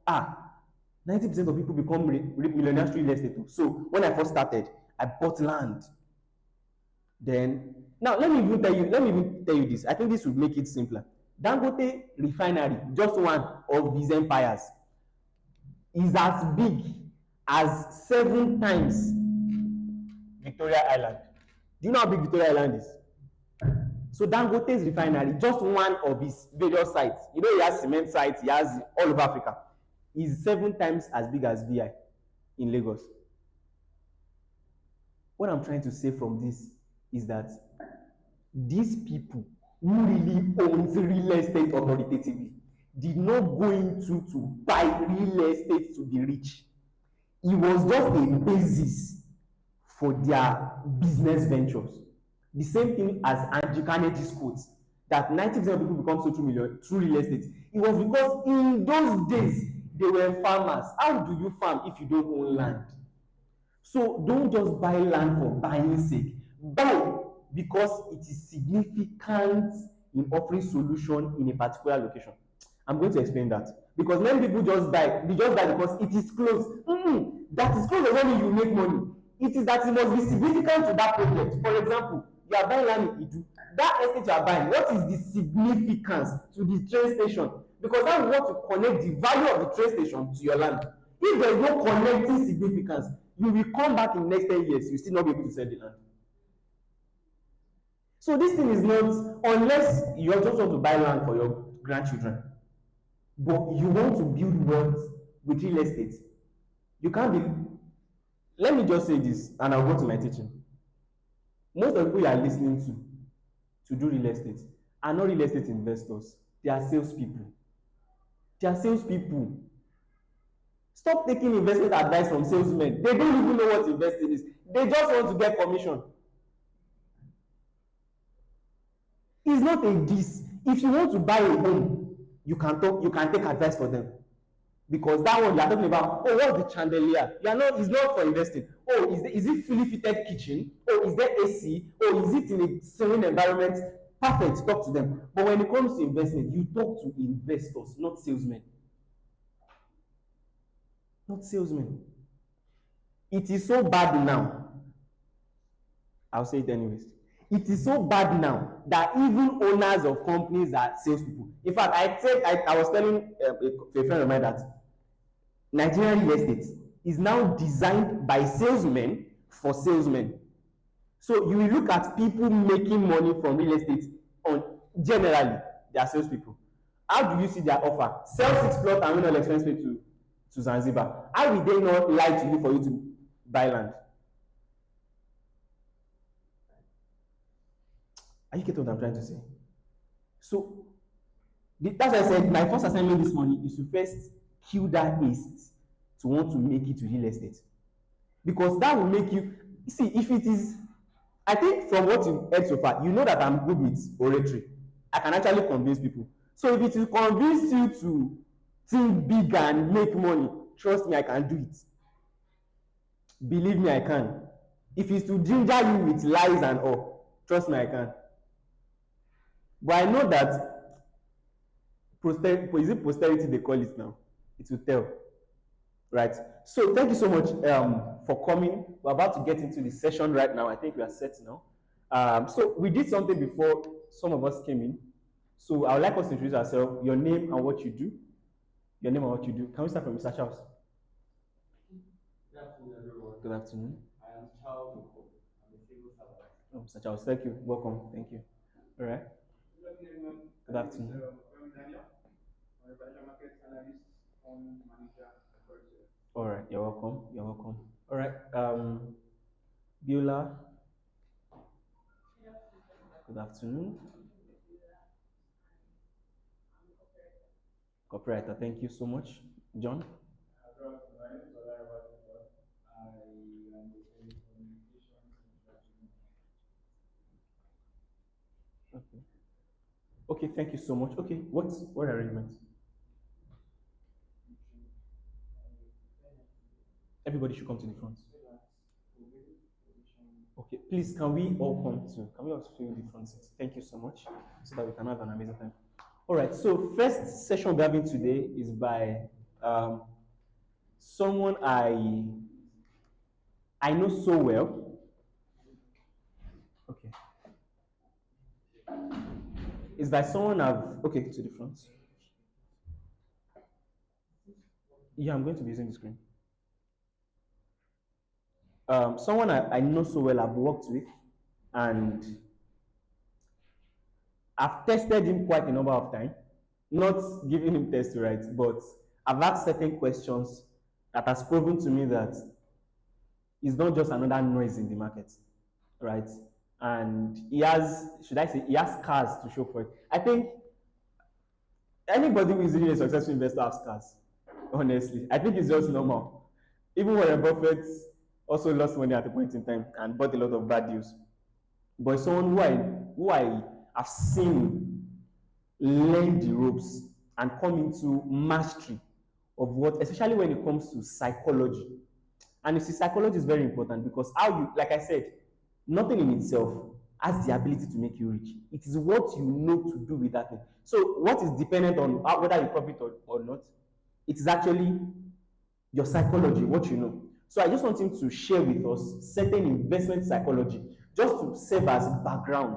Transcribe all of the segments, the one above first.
Ah, 90% of people become millionaires through real estate too. So when I first started, I bought land. Then now let me even tell you this. I think this would make it simpler. Dangote refinery, just one of his empires, is as big as 7 times Victoria Island. Do you know how big Victoria Island is? So Dangote's refinery, just one of his various sites, you know, he has cement sites, he has all over Africa, is 7 times as big as VI in Lagos. What I'm trying to say from this is that these people who really owns real estate authoritatively did not go into to buy real estate to be rich. It was just a basis for their business ventures. The same thing as Andrew Carnegie's quotes that 90% of people become so 2 million through real estate. It was because in those days they were farmers. How do you farm if you don't own land? So don't just buy land for buying sake. Buy because it is significant in offering solution in a particular location. I'm going to explain that because many people just buy, they just buy because it is close. That is close doesn't mean you make money. It is that it must be significant to that project. For example, you are buying land in Idu. That estate you are buying, what is the significance to the train station? Because that will want to connect the value of the train station to your land. If there is no connecting significance, you will come back in next 10 years, you still not be able to sell the land. So this thing is not, unless you just want to buy land for your grandchildren, but you want to build wealth with real estate, you can't be. Let me just say this, and I'll go to my teaching. Most of the people you are listening to do real estate are not real estate investors. They are salespeople. They are salespeople. Stop taking investment advice from salesmen. They don't even know what investing is. They just want to get commission. It's not a this. If you want to buy a home, you can take advice for them. Because that one you are talking about, oh, what's the chandelier? You are not, it's not for investing. Oh, is it fully fitted kitchen? Oh, is there AC? Oh, is it in a serene environment? Perfect, talk to them. But when it comes to investment, you talk to investors, not salesmen. Not salesmen. It is so bad now. I'll say it anyways. It is so bad now that even owners of companies are salespeople. In fact, I was telling a friend of mine that Nigerian real estate is now designed by salesmen for salesmen. So you will look at people making money from real estate on generally they are salespeople. How do you see their offer? Sell 6 plot and win all expense paid to Zanzibar. How will they not lie to you for you to buy land? Are you getting what I'm trying to say? So that's why I said my first assignment this morning is to first kill that haste to want to make it to real estate. Because that will make you see if it is. I think from what you've heard so far, you know that I'm good with oratory. I can actually convince people. So if it will convince you to think big and make money, trust me, I can do it. Believe me, I can. If it's to ginger you with lies and all, trust me, I can. But I know that is it posterity they call it now? It will tell. Right. So thank you so much for coming. We're about to get into the session right now. I think we are set now. So we did something before some of us came in. So I would like us to introduce ourselves, your name and what you do. Your name and what you do. Can we start from Mr. Charles? Good afternoon, everyone. Good afternoon. I am Charles Oko. I'm a civil servant. Oh, Mr. Charles, thank you. Welcome. Thank you. All right. Good afternoon, everyone. Good afternoon. I'm Daniel. I'm a financial market analyst, fund manager, and producer. All right. You're welcome. You're welcome. All right. Beulah. Good afternoon. Copywriter. Thank you so much. John. Good afternoon. My name is Olaiwa. I am the communications interaction. Okay. Okay, thank you so much. Okay, what arrangement? Everybody should come to the front. Okay, please can we all fill the front seats? Thank you so much. So that we can have an amazing time. All right, so first session we're having today is by um, someone I know so well. Okay, it's by someone I've okay to the front. Yeah, I'm going to be using the screen. Someone I know so well, I've worked with, and I've tested him quite a number of times, not giving him tests to write, but I've asked certain questions that has proven to me that it's not just another noise in the market, right? And he has, should I say, he has scars to show for it. I think anybody who is really a successful investor has scars, honestly. I think it's just normal. Even Warren Buffett also lost money at a point in time and bought a lot of bad deals. But someone who I have seen learn the ropes and come into mastery of what, especially when it comes to psychology. And you see, psychology is very important because how you, like I said, nothing in itself has the ability to make you rich. It is what you know to do with that thing. So what is dependent on whether you profit or not, it is actually your psychology, what you know. So I just want him to share with us certain investment psychology, just to serve as background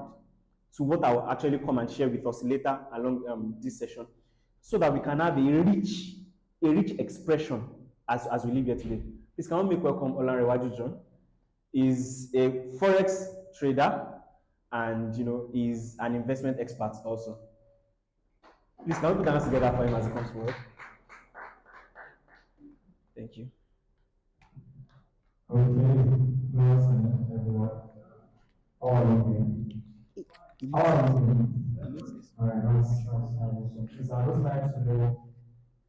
to what I will actually come and share with us later along this session, so that we can have a rich expression as we live here today. Please can we make welcome Olanrewaju John. Is a forex trader and is an investment expert also. Please can we put our hands together for him as he comes forward? Thank you. Okay, good afternoon, everyone. How are you doing? How are you doing? Alright, that's so please, I would like to know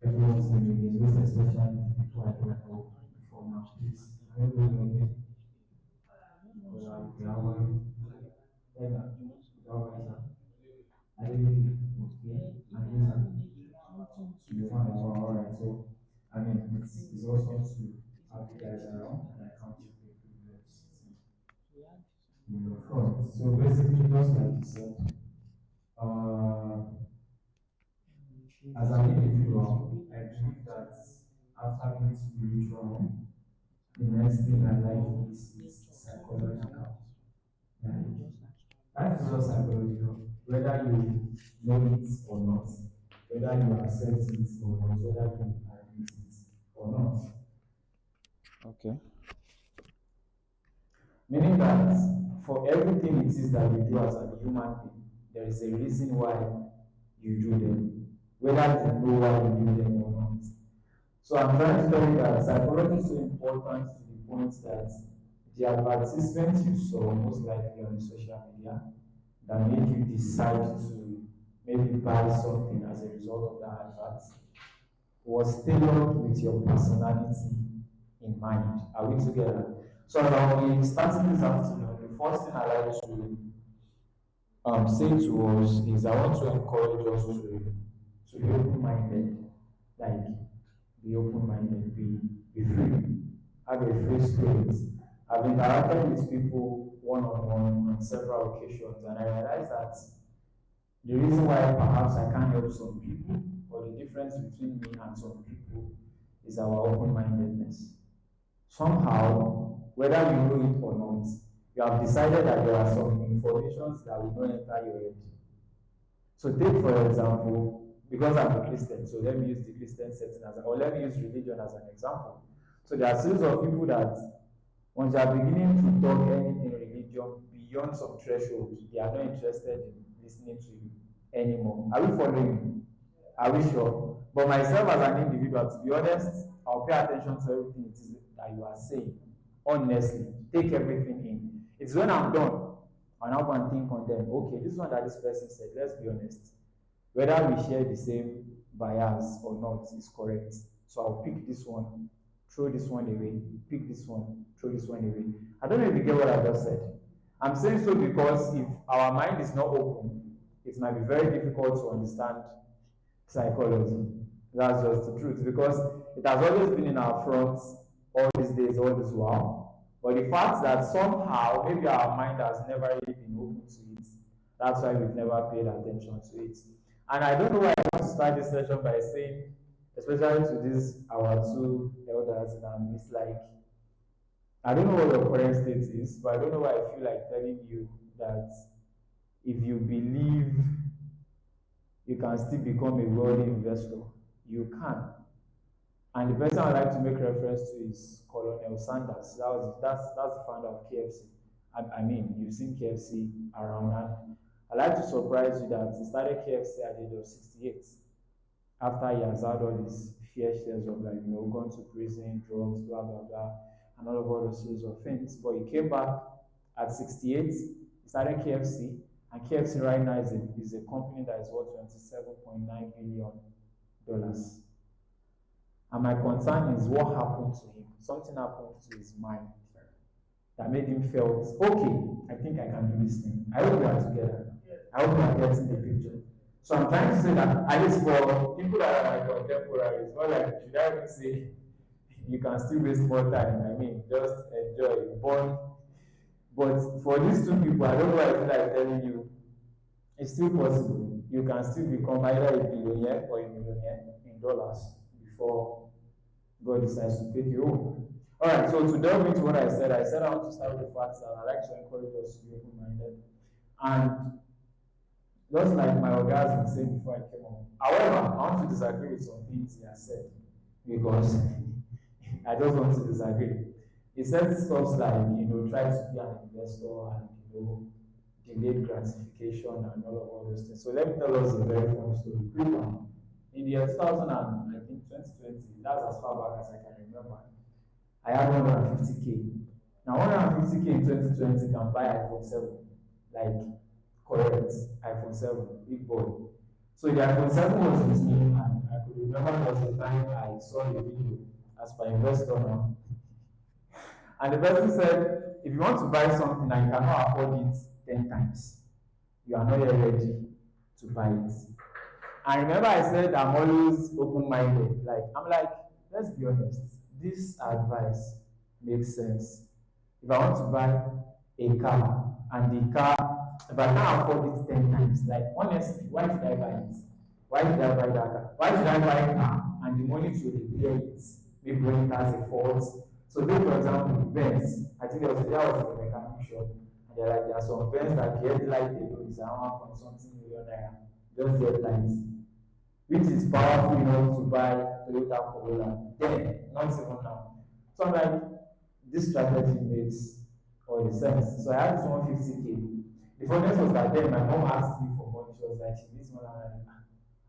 everyone's name again, most especially the people I don't know before now. Please, can you know me again? Okay, how are you? Ella, how are you, sir? Adeleke, okay, Adesina, Suleiman, alright, so, I mean, it's awesome to have you guys around, and I count you a privilege sitting in your front. So basically, just like you said, uh, as an individual, I believe that after being spiritual, the next thing in life is psychological. Like, that is just psychological. Whether you know it or not, whether you accept it or not, whether you admit it or not. Okay. Meaning that for everything it is that you do as a human being, there is a reason why you do them, whether you know why you do them or not. So I'm trying to tell you that psychology is so important to the point that the advertisement you saw most likely on the social media that made you decide to maybe buy something as a result of that advert was tailored with your personality in mind. Are we together? So as I'll be starting this afternoon, the first thing I like to say to us is I want to encourage us to be open-minded, like be open-minded, be free, have a free spirit. I've interacted with people one-on-one on several occasions, and I realized that the reason why perhaps I can't help some people, or the difference between me and some people, is our open-mindedness. Somehow, whether you know it or not, you have decided that there are some informations that will not enter your head. So take for example, because I'm a Christian, so let me use the Christian setting or let me use religion as an example. So there are series of people that once you are beginning to talk anything religion beyond some threshold, they are not interested in listening to you anymore. Are we following? Are we sure? But myself as an individual, to be honest, I'll pay attention to everything it is that you are saying. Honestly, take everything in. It's when I'm done, and I'll go and think on them. Okay, this one that this person said, let's be honest. Whether we share the same bias or not is correct. So I'll pick this one, throw this one away, pick this one, throw this one away. I don't know if you get what I just said. I'm saying so because if our mind is not open, it might be very difficult to understand psychology. That's just the truth because it has always been in our front all these days, all this while. But the fact that somehow maybe our mind has never really been open to it, that's why we've never paid attention to it. And I don't know why I want to start this session by saying especially to these our two elders in our midst. Like, I don't know what your current state is, but I don't know why I feel like telling you that if you believe you can still become a wealthy investor, you can. And the person I'd like to make reference to is Colonel Sanders. That's the founder of KFC. I mean, you've seen KFC around, and I'd like to surprise you that he started KFC at the age of 68 after he has had all these fair shares of, like, gone to prison, drugs, blah blah blah, and all those series of things. But he came back at 68. He started KFC, and KFC right now is a company that is worth $27.9 billion. And my concern is what happened to him. Something happened to his mind that made him felt, okay, I think I can do this thing. I hope we are together. I hope we are getting the picture. So I'm trying to say that at least for people that are my contemporaries, not like, should I even say you can still waste more time. I mean, just enjoy, born. But for these two people, I don't know why I feel like telling you, it's still possible. You can still become either a billionaire or a millionaire in dollars before God decides to take you home. All right, so to delve into what I said I want to start with the fact that I like to encourage us to be open minded. And just like my guys been saying before I came on. However, I want to disagree with some things he has said because I just want to disagree. He said stuff like, try to be an investor and, delayed gratification and all those things. So let me tell us a very funny story. Quick one. In the year 2000 and I think 2020, that's as far back as I can remember, I had 150K. Now 150K in 2020 can buy iPhone 7. Like, correct, iPhone 7, big boy. So the iPhone 7 was with me, and I could remember there was a time I saw the video as my investor now. And the person said, if you want to buy something and you cannot afford it 10 times, you are not yet ready to buy it. And remember, I said I'm always open minded. Like, I'm like, let's be honest, this advice makes sense. If I want to buy a car and the car, if I can't afford it 10 times, like, honestly, why should I buy it? Why should I buy that car? Why should I buy a car and the money to repair it? Maybe when it has a fault. So, take for example, Benz. I think that was a mechanic shop. And there are some Benz that the headlight alone is around 1 point something million naira. Just the headlights, which is powerful enough to buy Toyota Corolla. Then, not even now. So I'm like, this strategy makes all the sense. So I had this 150K. The funniest was that then my mom asked me for money. She was like, she needs money. I'm like,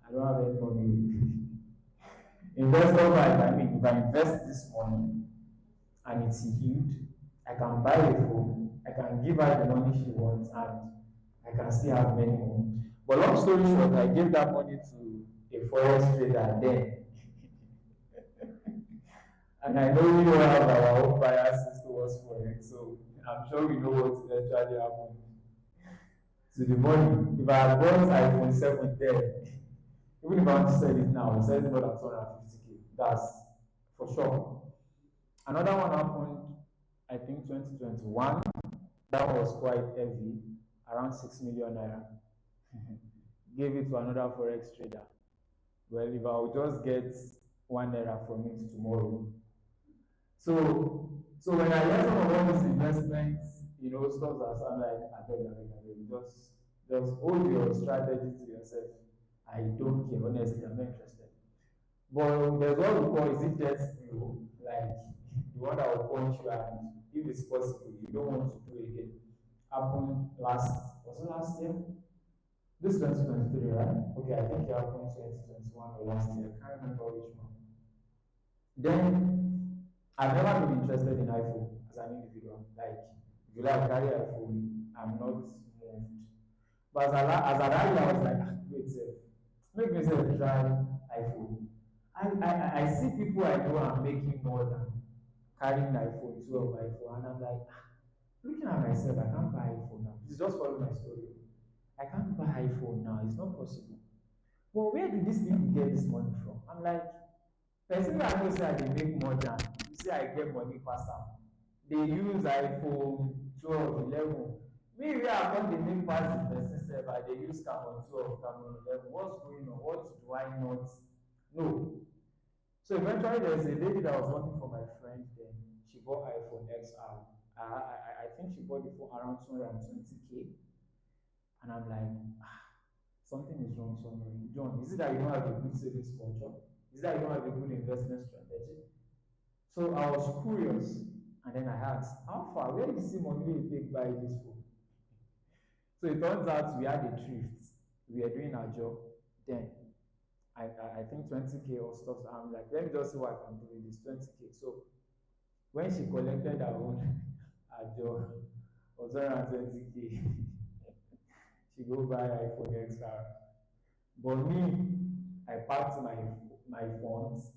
I don't have any money. Investor life, I mean, if I invest this money and it's huge, I can buy a phone, I can give her the money she wants, and I can still have many more. But long story short, I gave that money to a forex trader then. And I know we all have our own biases towards forex, so I'm sure we know what eventually happened to the money. If I had bought iPhone 7 then, even if I want to sell it now, I'll sell it more than 250K. That's for sure. Another one happened, I think 2021. That was quite heavy, around 6 million naira. Gave it to another forex trader. Well, if I'll just get 1 naira from it tomorrow. So when I learned some of all these investments, stuff that I'm like, I beg, just hold your strategy to yourself. I don't care, honestly, I'm not interested. But there's what we call, is it debt flow? Like, the one that will punch you, and if it's possible, you don't want to do it again. Happened was it last year? This 2023, right? Okay, I think it happened 2021 or last year. I can't remember which one. Then I've never been interested in iPhone as an individual. Like, if you like carry iPhone, I'm not moved. But as an idea, I was like, wait, make myself try iPhone. I see people I know are making more than carrying iPhone 12, iPhone, and I'm like, looking at myself, I can't buy iPhone now. Please just follow my story. I can't buy iPhone now. It's not possible. Well, where do these people get this money from? I'm like, person wey I know say I dey make more than, you say I get money pass am. Dey use iPhone 12, 11. Me wey I come dey make pass the person sef, I dey use Camon 12, Camon 11. What's going on? What do I not know? So eventually, there's a lady that was working for my friend. Then she bought iPhone XR. I think she bought the phone around 220K, and I'm like, something is wrong somewhere. John, is it that you don't have a good savings culture? Is it that you don't have a good investment strategy? So I was curious, and then I asked, how far? Where did you see money you take buy this phone? So it turns out we had a thrift. We were doing our job. Then I think 20K or stuff. So I'm like, let me just see what I can do with this 20K. So when she collected her own her job was around 20K, she go buy iPhone XR. But me, I packed my funds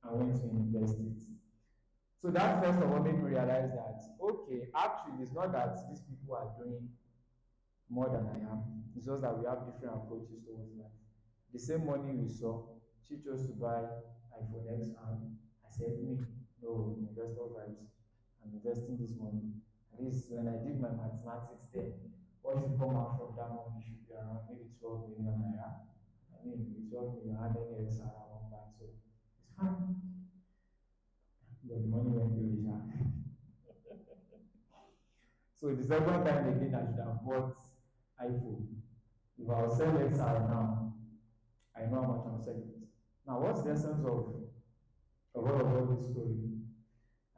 and went to invest it. So that first of all made me realize that okay, actually it's not that these people are doing more than I am. It's just that we have different approaches towards life. The same money we saw, she chose to buy iPhone X and I said, me, no, investor vibes. I'm investing this money. At least when I did my mathematics then, what should come out from that money should be around maybe 12 million naira. I mean, with 12 million, how many X are I won't buy? So it's fine. But the money went to Asia. So the second time again, I should have bought iPhone. If I will sell XR now, I know how much I'm selling it. Now, what's the essence of all this story?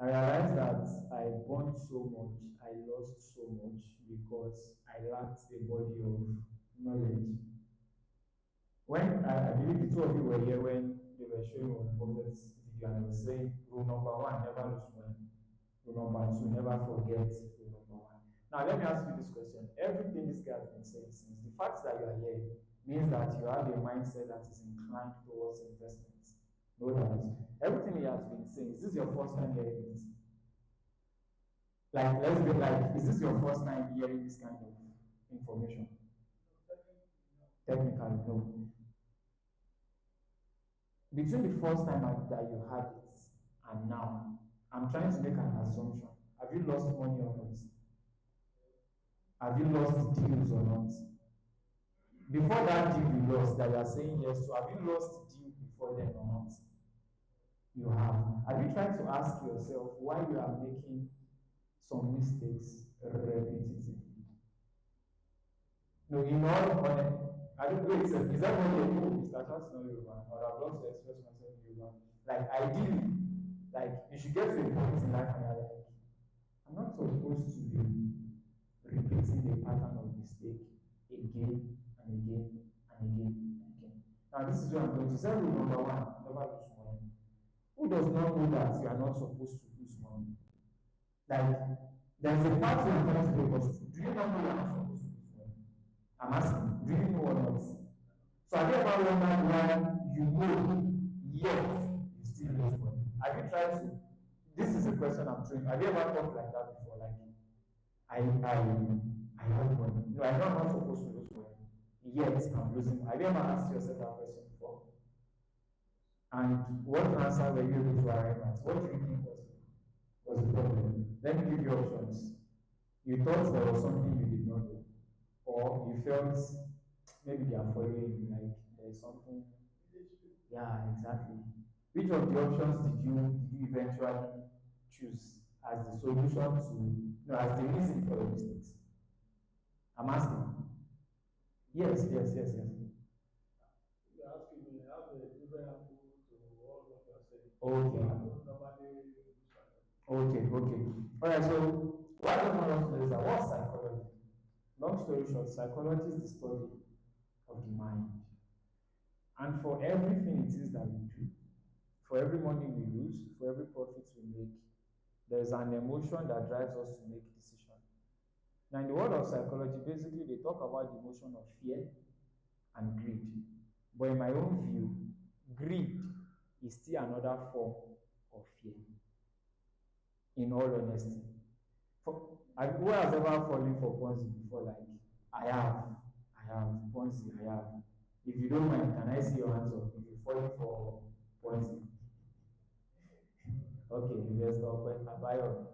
I realized that I burned so much, I lost so much because I lacked a body of knowledge. When I believe the two of you were here when they were showing on Prophet's video and they were saying, rule number one, never lose money. Rule number two, never forget rule number one. Now, let me ask you this question. Everything this guy has been saying since the fact that you are here means that you have a mindset that is inclined towards investments. No doubt. Everything he has been saying, is this your first time hearing it? Like, let's be like, is this your first time hearing this kind of information? Technically, no. Between the first time that you had it and now, I'm trying to make an assumption. Have you lost money or not? Have you lost deals or not? Before that deal you lost that you are saying yes to, have you lost deal before then or not? You have. Have you tried to ask yourself why you are making some mistakes repetitively? No, in all honesty, I don't wait, is that what you do? Mr. Charles know Yoruba, or I've learned to express myself in Yoruba. Like ideally, like you should get to a point in life and you're like, I'm not supposed to be repeating the pattern of mistake again and again and again and again. Now this is where I'm going to say rule number one, never lose money. Who does not know that you are not supposed to lose money? Like there's a part you are trying to take us to. Do you not know you are not supposed to lose money? I'm asking, do you know or not? So have you ever wondered why you know yet you still lose money? Have you tried to? This is a question I'm throwing. Have you ever thought like that before? Like I have money. No, I know I'm not supposed to lose money. Yet I'm losing. Have you ever asked yourself that question before? And what answer were you able to arrive at? What do you think was the problem? Let me give you options. You thought there was something you did not know, or you felt maybe they are following you, like there is something. Yeah, exactly. Which of the options did you eventually choose as the solution to no as the reason for your mistakes? I'm asking. Yes, yes, yes, yes. You're asking me, I have a different approach to all what you're saying. Okay. I don't normally use that. Okay, okay. All right, so what I want us to know is that what's psychology? Long story short, psychology is the study of the mind. And for everything it is that we do, for every money we lose, for every profit we make, there is an emotion that drives us to make decisions. Now, in the world of psychology, basically they talk about the emotion of fear and greed. But in my own view, greed is still another form of fear, in all honesty. Who has ever fallen for Ponzi before? Like, I have, Ponzi, I have. If you don't mind, can I see your hands up? If you're falling for Ponzi. Okay, investor, but buy up.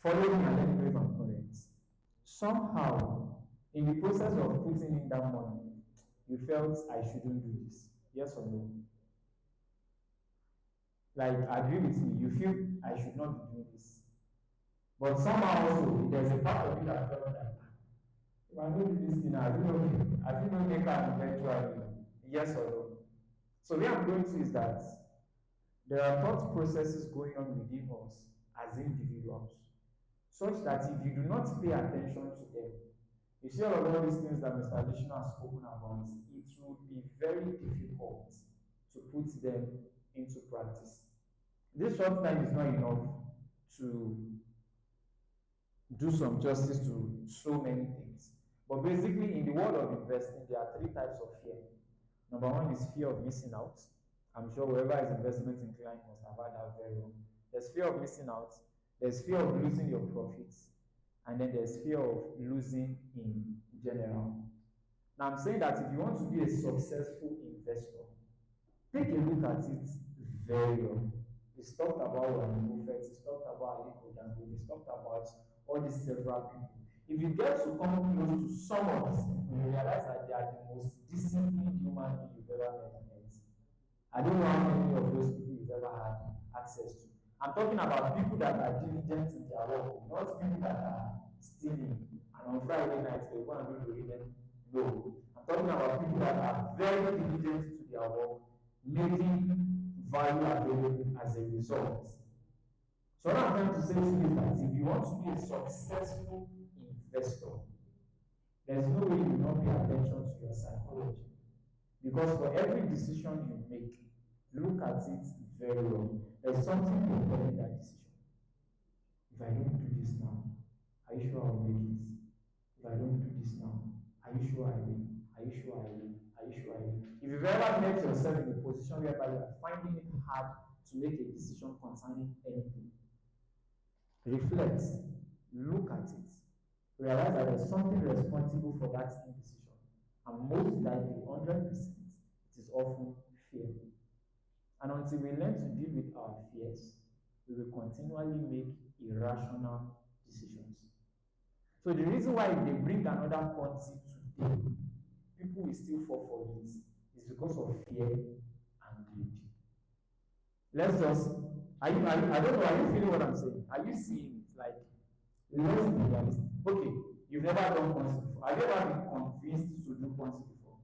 Follow me and let me know if I'm correct. Somehow, in the process of putting in that money, you felt I shouldn't do this. Yes or no? like agree with me, you feel I should not be doing this. But somehow also there's a part of you that felt like, if I don't do this thing, I feel not make am eventually. Yes or no? So where I'm going to is that there are thought processes going on within us as individuals, such that if you do not pay attention to them, you see all these things that Mr. Adesina has spoken about, it will be very difficult to put them into practice. This short time is not enough to do some justice to so many things. But basically, in the world of investing, there are three types of fear. Number one is fear of missing out. I'm sure whoever is investment inclined must have had that very well. There's fear of missing out, there's fear of losing your profits, and then there's fear of losing in general. Now, I'm saying that if you want to be a successful investor, take a look at it very well. It's talked about Warren Buffett, it's talked about Aliko Dangote, it's talked about all these several people. If you get to come close to some of these people, you realize that they are the most disciplined human being you've ever met on earth. I don't know how many of those people you've ever had access to. I'm talking about people that are diligent in their work, not people that are stealing and on Friday night they go and do the reading. No. I'm talking about people that are very diligent to their work, making value available as a result. So what I'm trying to say to you is that if you want to be a successful investor, there's no way you will not pay attention to your psychology. Because for every decision you make, look at it very well. There's something propelling that decision. If I don't do this now, are you sure I'll make it? If I don't do this now, are you sure I will? Are you sure I will? Are you sure I will? If you've ever met yourself in a position whereby you are finding it hard to make a decision concerning anything, reflect, look at it, realize that there's something responsible for that indecision. And most likely, 100%, it is often fear. And until we learn to deal with our fears, we will continually make irrational decisions. So the reason why if they bring another policy today, people will still fall for it is because of fear and greed. Let's just, I don't know, are you feeling what I'm saying? Are you seeing it? Like, let's be realistic. Okay, you've never done Ponzi before. Have you ever been convinced to do Ponzi before?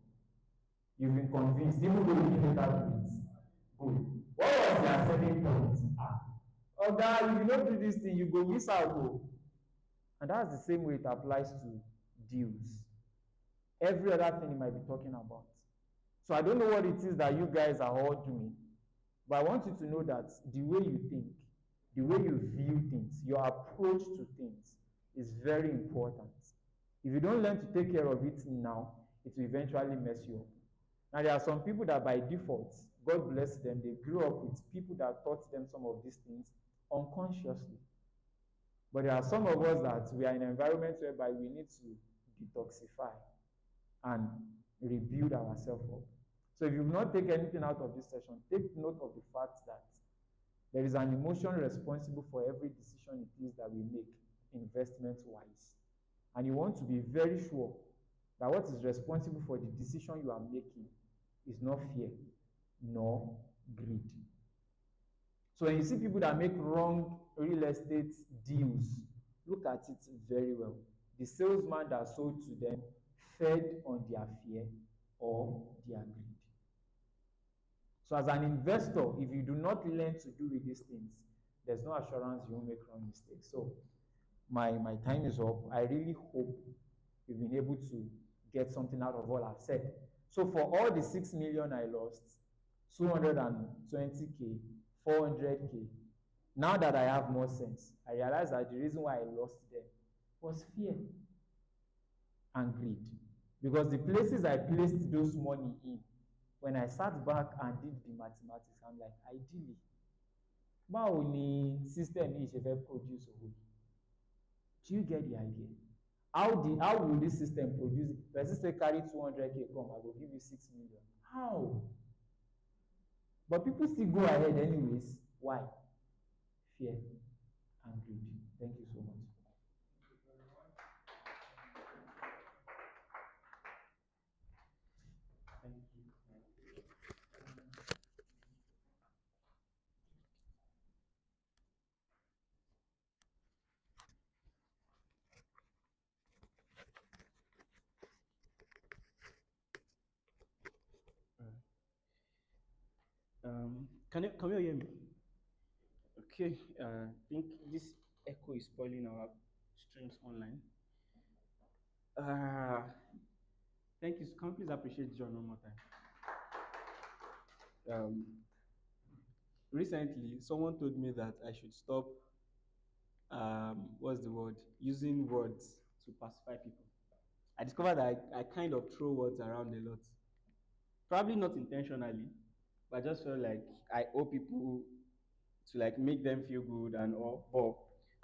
You've been convinced, even though you didn't have it. Good. What was their selling point? Oh God, if you don't do this thing, you go miss out. Oh. And that's the same way it applies to deals. Every other thing you might be talking about. So I don't know what it is that you guys are all doing, but I want you to know that the way you think, the way you view things, your approach to things is very important. If you don't learn to take care of it now, it will eventually mess you up. Now, there are some people that by default, God bless them, they grew up with people that taught them some of these things unconsciously. But there are some of us that we are in an environment whereby we need to detoxify and rebuild ourselves up. So if you've not taken anything out of this session, take note of the fact that there is an emotion responsible for every decision it is that we make investment-wise. And you want to be very sure that what is responsible for the decision you are making is not fear nor greed. So when you see people that make wrong real estate deals, look at it very well. The salesman that sold to them fed on their fear or their greed. So as an investor, if you do not learn to do with these things, there's no assurance you won't make wrong mistakes. So my time is up. I really hope you've been able to get something out of all I've said. So for all the 6 million I lost, 220K, 400K, now that I have more sense, I realize that the reason why I lost them was fear and greed. Because the places I placed those money in, when I sat back and did the mathematics, I'm like, ideally, báwo ni system yìí ṣe fẹ́ produce owó? Do you get the idea? How will this system produce it? Person say carry 200K come, I will give you 6 million. How? But people still go ahead anyways. Why? Fear and greed. Thank you so much. Thank you. Can you hear me? Okay. I think this echo is spoiling our streams online. Uh, Thank you. Can you please appreciate John one more time? Um, Recently, someone told me that I should stop. What's the word? Using words to pacify people. I discovered that I kind of throw words around a lot. Probably not intentionally, but I just felt like I owe people to like make them feel good and all. But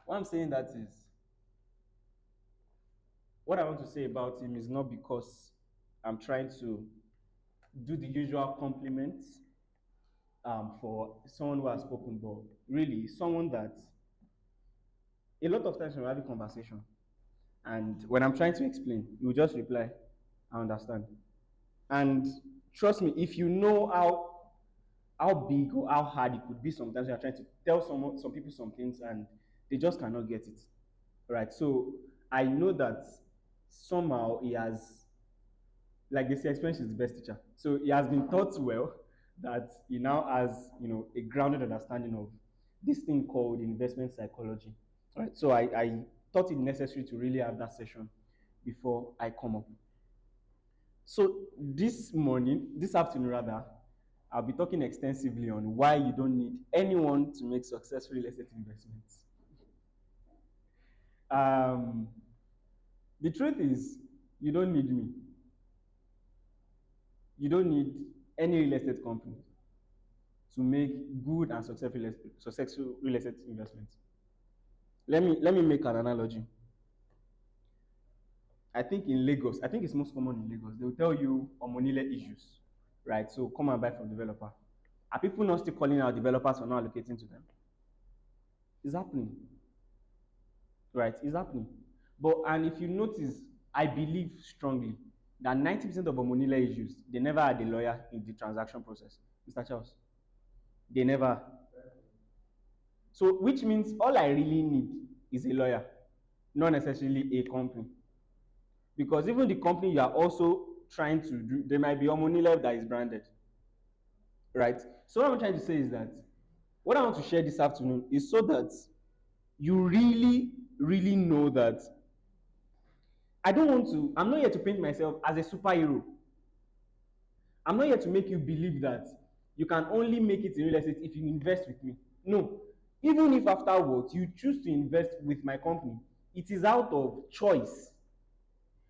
what I'm saying that is what I want to say about him is not because I'm trying to do the usual compliments for someone who has spoken, but really someone that a lot of times when we're having conversation and when I'm trying to explain, you will just reply, I understand. And trust me, if you know how big or how hard it could be sometimes you're trying to tell some people some things and they just cannot get it. Right. So I know that somehow he has, like they say, experience is the best teacher. So he has been taught well that he now has, a grounded understanding of this thing called investment psychology. Right. So I thought it necessary to really have that session before I come up. So this afternoon rather, I'll be talking extensively on why you don't need anyone to make successful real estate investments. Um, the truth is, you don't need me. You don't need any real estate company to make good and successful real estate investments. Let me make an analogy. I think in Lagos, I think it's most common in Lagos. They will tell you Omonile issues, right? So come and buy from developer. Are people not still calling out developers for not allocating to them? It's happening, right? It's happening. But and if you notice, I believe strongly that 90% of Omonile issues they never had a lawyer in the transaction process, Mr. Charles. They never. So which means all I really need is a lawyer, not necessarily a company. Because even the company you are also trying to do, there might be Omonile that is branded, right? So what I'm trying to say is that what I want to share this afternoon is so that you really, really know that I'm not here to paint myself as a superhero. I'm not here to make you believe that you can only make it in real estate if you invest with me. No. Even if afterwards you choose to invest with my company, it is out of choice.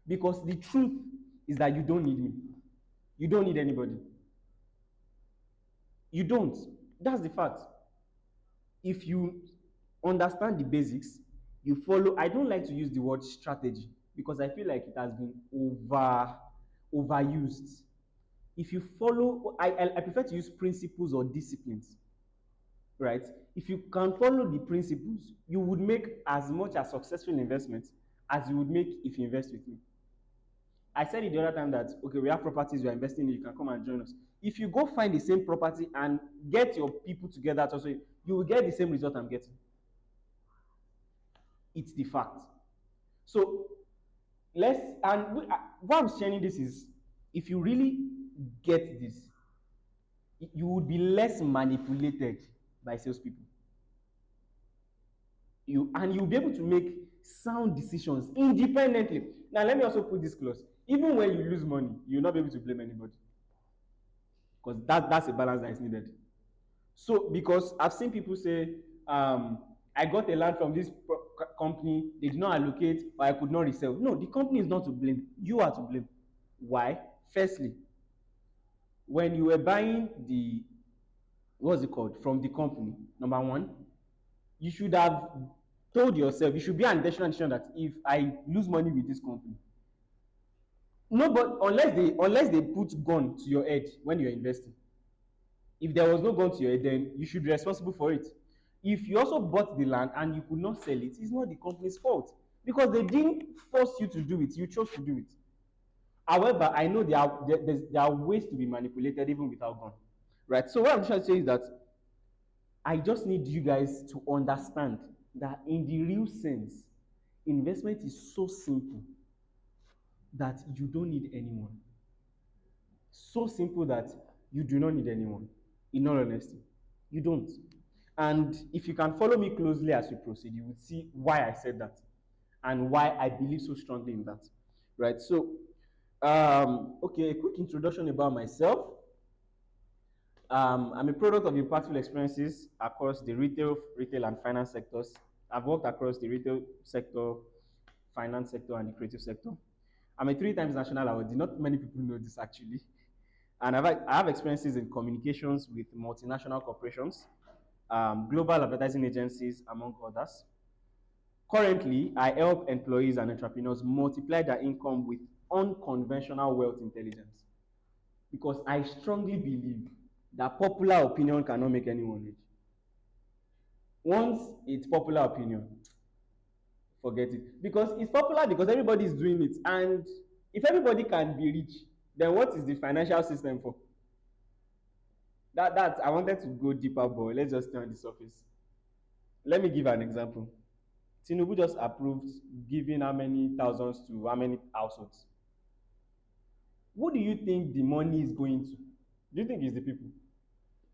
Because the truth is that you don't need me. You don't need anybody. You don't. That's the fact. If you understand the basics, you follow. I don't like to use the word strategy because I feel like it has been overused. If you follow, I prefer to use principles or disciplines, right? If you can follow the principles, you would make as much a successful investment as you would make if you invest with me. I said it the other time that okay, we have properties we are investing in, you can come and join us. If you go find the same property and get your people together also, you will get the same result I'm getting. It's the fact. So why I'm sharing this is if you really get this, you would be less manipulated by salespeople. You'll be able to make sound decisions independently. Now let me also put this close. Even when you lose money, you'll not be able to blame anybody. Because that's a balance that is needed. So because I've seen people say, I got a land from this company, they did not allocate, or I could not resell. No, the company is not to blame. You are to blame. Why? Firstly, when you were buying the what's it called from the company, number one, you should have told yourself, you should be an intentional decision that if I lose money with this company, no, but unless they put gun to your head when you're investing. If there was no gun to your head, then you should be responsible for it. If you also bought the land and you could not sell it, it's not the company's fault because they didn't force you to do it, you chose to do it. However, I know there are ways to be manipulated even without gun, right? So what I'm trying to say is that I just need you guys to understand that in the real sense, investment is so simple that you don't need anyone. So simple that you do not need anyone. In all honesty, you don't. And if you can follow me closely as we proceed, you will see why I said that and why I believe so strongly in that. Right? So, okay, a quick introduction about myself. I'm a product of impactful experiences across the retail and finance sectors. I've worked across the retail sector, finance sector, and the creative sector. I'm a 3 times national awardee. Not many people know this actually. And I have experiences in communications with multinational corporations, global advertising agencies, among others. Currently, I help employees and entrepreneurs multiply their income with unconventional wealth intelligence because I strongly believe that popular opinion cannot make anyone rich. Once it's popular opinion, forget it. Because it's popular because everybody is doing it. And if everybody can be rich, then what is the financial system for? That I wanted to go deeper, but let's just stay on the surface. Let me give an example. Tinubu just approved giving how many thousands to how many households? Who do you think the money is going to? Do you think it's the people?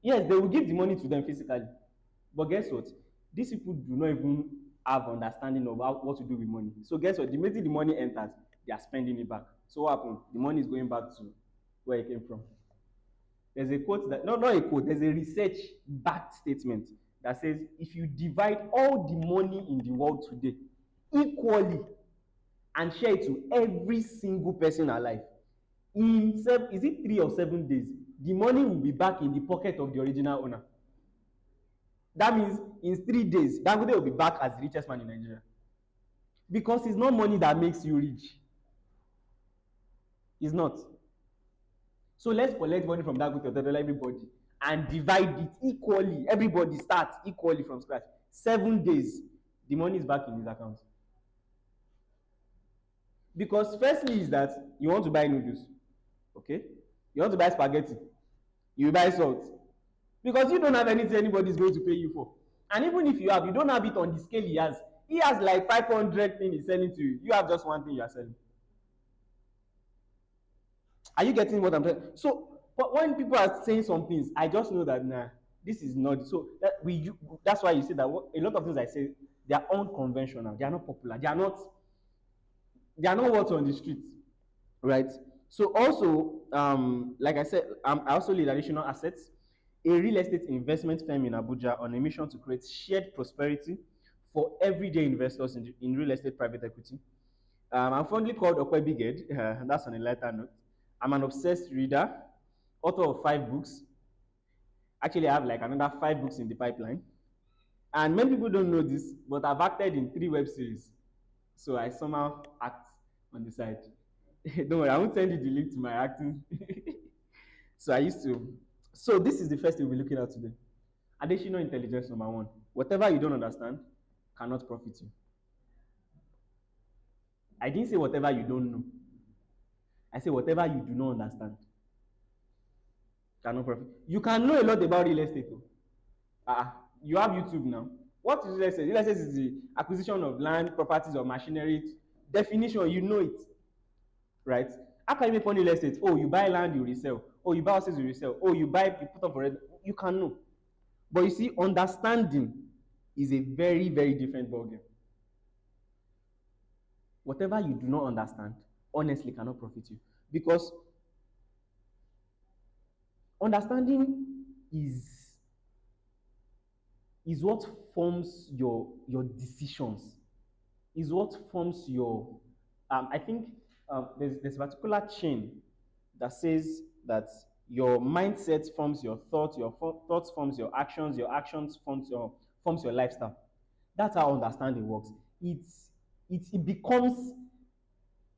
Yes, they will give the money to them physically. But guess what? These people do not even have understanding of what to do with money. So guess what? The minute the money enters, they are spending it back. So what happened? The money is going back to where it came from. There's a quote that, no, not a quote, there's a research backed statement that says if you divide all the money in the world today equally and share it to every single person alive, in is it 3 or 7 days, the money will be back in the pocket of the original owner. That means in 3 days, Dangote will be back as the richest man in Nigeria. Because it's not money that makes you rich. It's not. So let's collect money from Dangote or everybody and divide it equally. Everybody starts equally from scratch. 7 days, the money is back in his account. Because firstly is that you want to buy noodles, okay? You want to buy spaghetti, you buy salt. Because you don't have anything anybody is going to pay you for. And even if you have, you don't have it on the scale he has. He has like 500 things he's selling to you. You have just one thing you are selling. Are you getting what I'm saying? So, but when people are saying some things, I just know that nah, this is not. So that's why you see that a lot of things I say, they are unconventional. They are not popular. They are not what's on the streets, right? So also, like I said, I also lead Additional Assets, a real estate investment firm in Abuja on a mission to create shared prosperity for everyday investors in real estate private equity. I'm fondly called Okwe Big Head, and that's on a lighter note. I'm an obsessed reader, author of 5 books. Actually, I have like another 5 books in the pipeline. And many people don't know this, but I've acted in 3 web series. So I somehow act on the side. Don't worry, I won't send you the link to my acting. So I used to. So this is the first thing we're looking at today. Additional intelligence number 1. Whatever you don't understand cannot profit you. I didn't say whatever you don't know. I say whatever you do not understand cannot profit. You can know a lot about real estate. You have YouTube now. What is real estate? Real estate is the acquisition of land, properties, or machinery. Definition, you know it, right? How can you make money in real estate? Oh, you buy land, you resell. Oh, you buy houses, you resell. Oh, you buy, you put up for rent. You can know. But you see, understanding is a very, very different ballgame. Whatever you do not understand, honestly, cannot profit you. Because understanding is what forms your decisions, is what forms your I think there's a particular chain that says that your mindset forms your thoughts, thoughts forms your actions forms your lifestyle. That's how understanding works. It becomes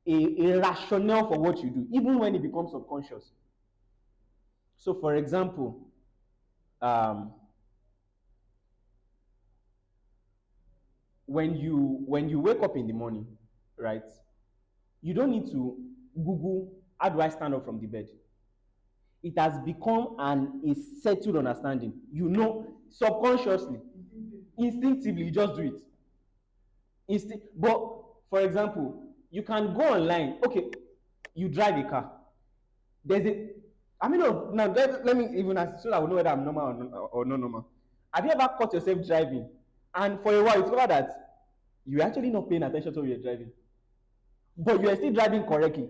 a rationale for what you do, even when it becomes subconscious. So for example, um, when you wake up in the morning, right? You don't need to Google how do I stand up from the bed. It has become a settled understanding. You know, subconsciously, instinctively, you just do it. But for example, you can go online. Okay, you drive a car. There's a I mean, no, now let me even ask so that I will know whether I'm normal or not normal. Have you ever caught yourself driving and for a while you discover that you're actually not paying attention to what you're driving, but you are still driving correctly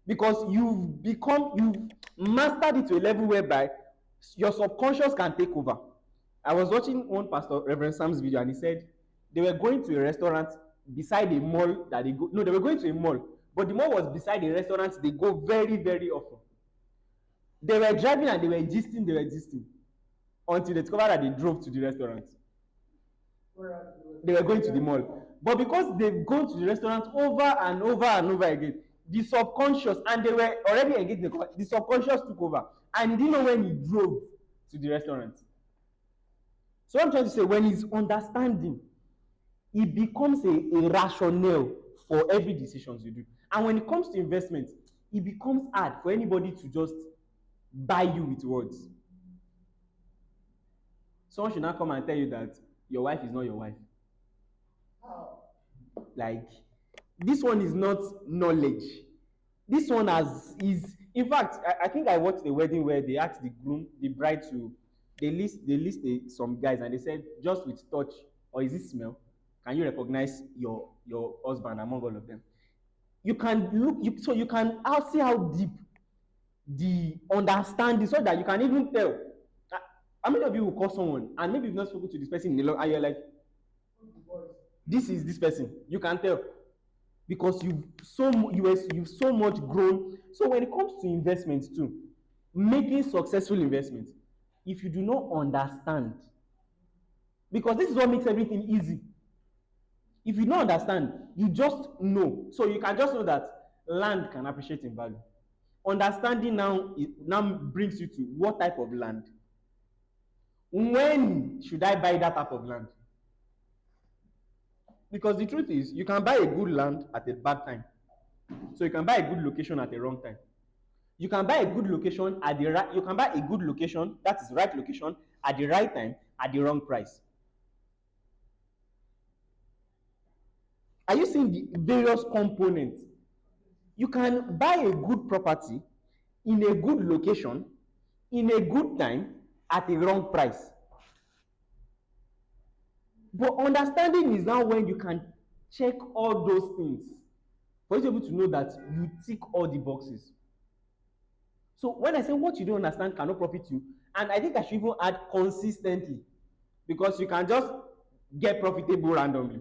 because you've mastered it to a level whereby your subconscious can take over. I was watching one pastor, Reverend Sam's video, and he said they were going to a restaurant beside a mall that they go. No, they were going to a mall, but the mall was beside a restaurant they go very, very often. They were driving and they were gisting until they discovered that they drove to the restaurant. They were going to the mall. But because they've gone to the restaurant over and over and over again, the subconscious, and they were already engaged in the subconscious took over. And he didn't know when he drove to the restaurant. So what I'm trying to say, when he's understanding, it becomes a rationale for every decisions you do. And when it comes to investment, it becomes hard for anybody to just buy you with words. Someone should not come and tell you that your wife is not your wife. Like, this one is not knowledge. This one is in fact, I think I watched a wedding where they asked the groom, the bride to they list some guys and they said just with touch or is it smell, can you recognize your husband among all of them? You can look so you can see how deep the understanding so that you can even tell. How many of you will call someone and maybe you've not spoken to this person in a long and you're like, this is this person. You can tell because you've so much grown. So when it comes to investments too, making successful investments, if you do not understand, because this is what makes everything easy. If you don't understand, you just know. So you can just know that land can appreciate in value. Understanding now brings you to what type of land. When should I buy that type of land? Because the truth is, you can buy a good land at a bad time. So you can buy a good location at the wrong time. You can buy a good location at the right. You can buy a good location, that is right location, at the right time at the wrong price. Are you seeing the various components? You can buy a good property in a good location, in a good time, at a wrong price. But understanding is now when you can check all those things for you to be able to know that you tick all the boxes. So when I say what you don't understand cannot profit you, and I think I should even add consistently, because you can just get profitable randomly,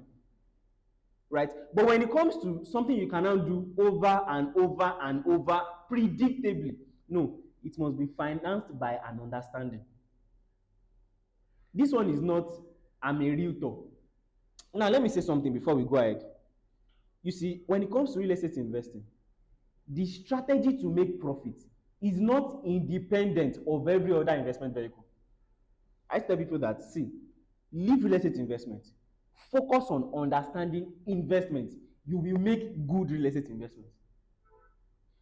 right? But when it comes to something you can now do over and over and over predictably, no, it must be financed by an understanding. This one is not, I'm a realtor. Now let me say something before we go ahead. You see, when it comes to real estate investing, the strategy to make profit is not independent of every other investment vehicle. I tell people that, see, leave real estate investment, focus on understanding investment, you will make good real estate investments.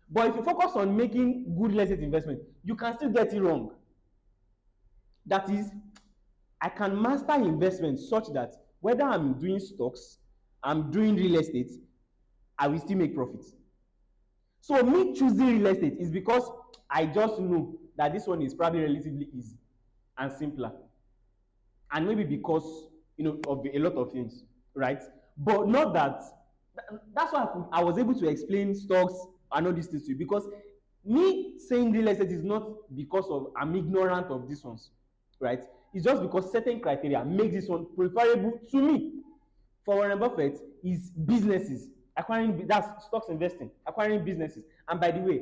But if you focus on making good real estate investment, you can still get it wrong. That is, I can master investment such that whether I'm doing stocks, I'm doing real estate, I will still make profits. So me choosing real estate is because I just know that this one is probably relatively easy and simpler. And maybe because, of a lot of things, right? But not that, that's why I was able to explain stocks and all these things to you, because me saying real estate is not because of I'm ignorant of these ones, right? It's just because certain criteria make this one preferable to me. For Warren Buffett is businesses, acquiring, that's stocks investing, acquiring businesses. And by the way,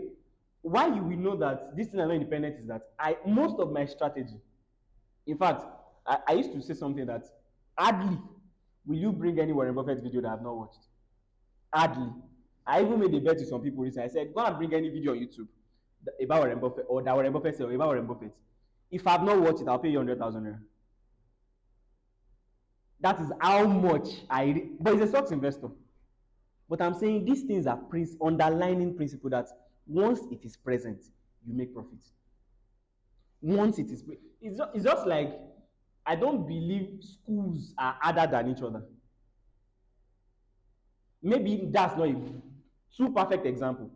why you will know that this thing are not independent is that most of my strategy, in fact, I used to say something that hardly will you bring any Warren Buffett video that I have not watched. Hardly. I even made a bet to some people recently. I said, go and bring any video on YouTube about Warren Buffett or that Warren Buffett said or about Warren Buffett. If I have not watched it, I'll pay you 100,000 naira. That is how much but he's a stocks investor. But I'm saying these things are underlining principle that once it is present, you make profit. Once it is, it's just like I don't believe schools are harder than each other. Maybe that's not a too perfect example,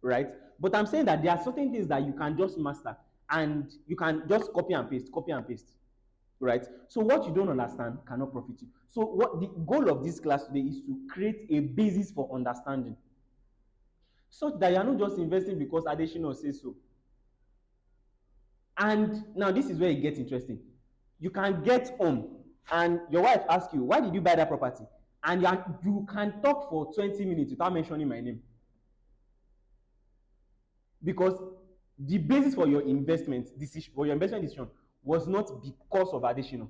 right? But I'm saying that there are certain things that you can just master and you can just copy and paste. Right? So what you don't understand cannot profit you. So what the goal of this class today is to create a basis for understanding, such that you are not just investing because Adesina says so. And now this is where it gets interesting. You can get home and your wife asks you, why did you buy that property? And you can talk for 20 minutes without mentioning my name. Because the basis for your investment decision was not because of Adesina.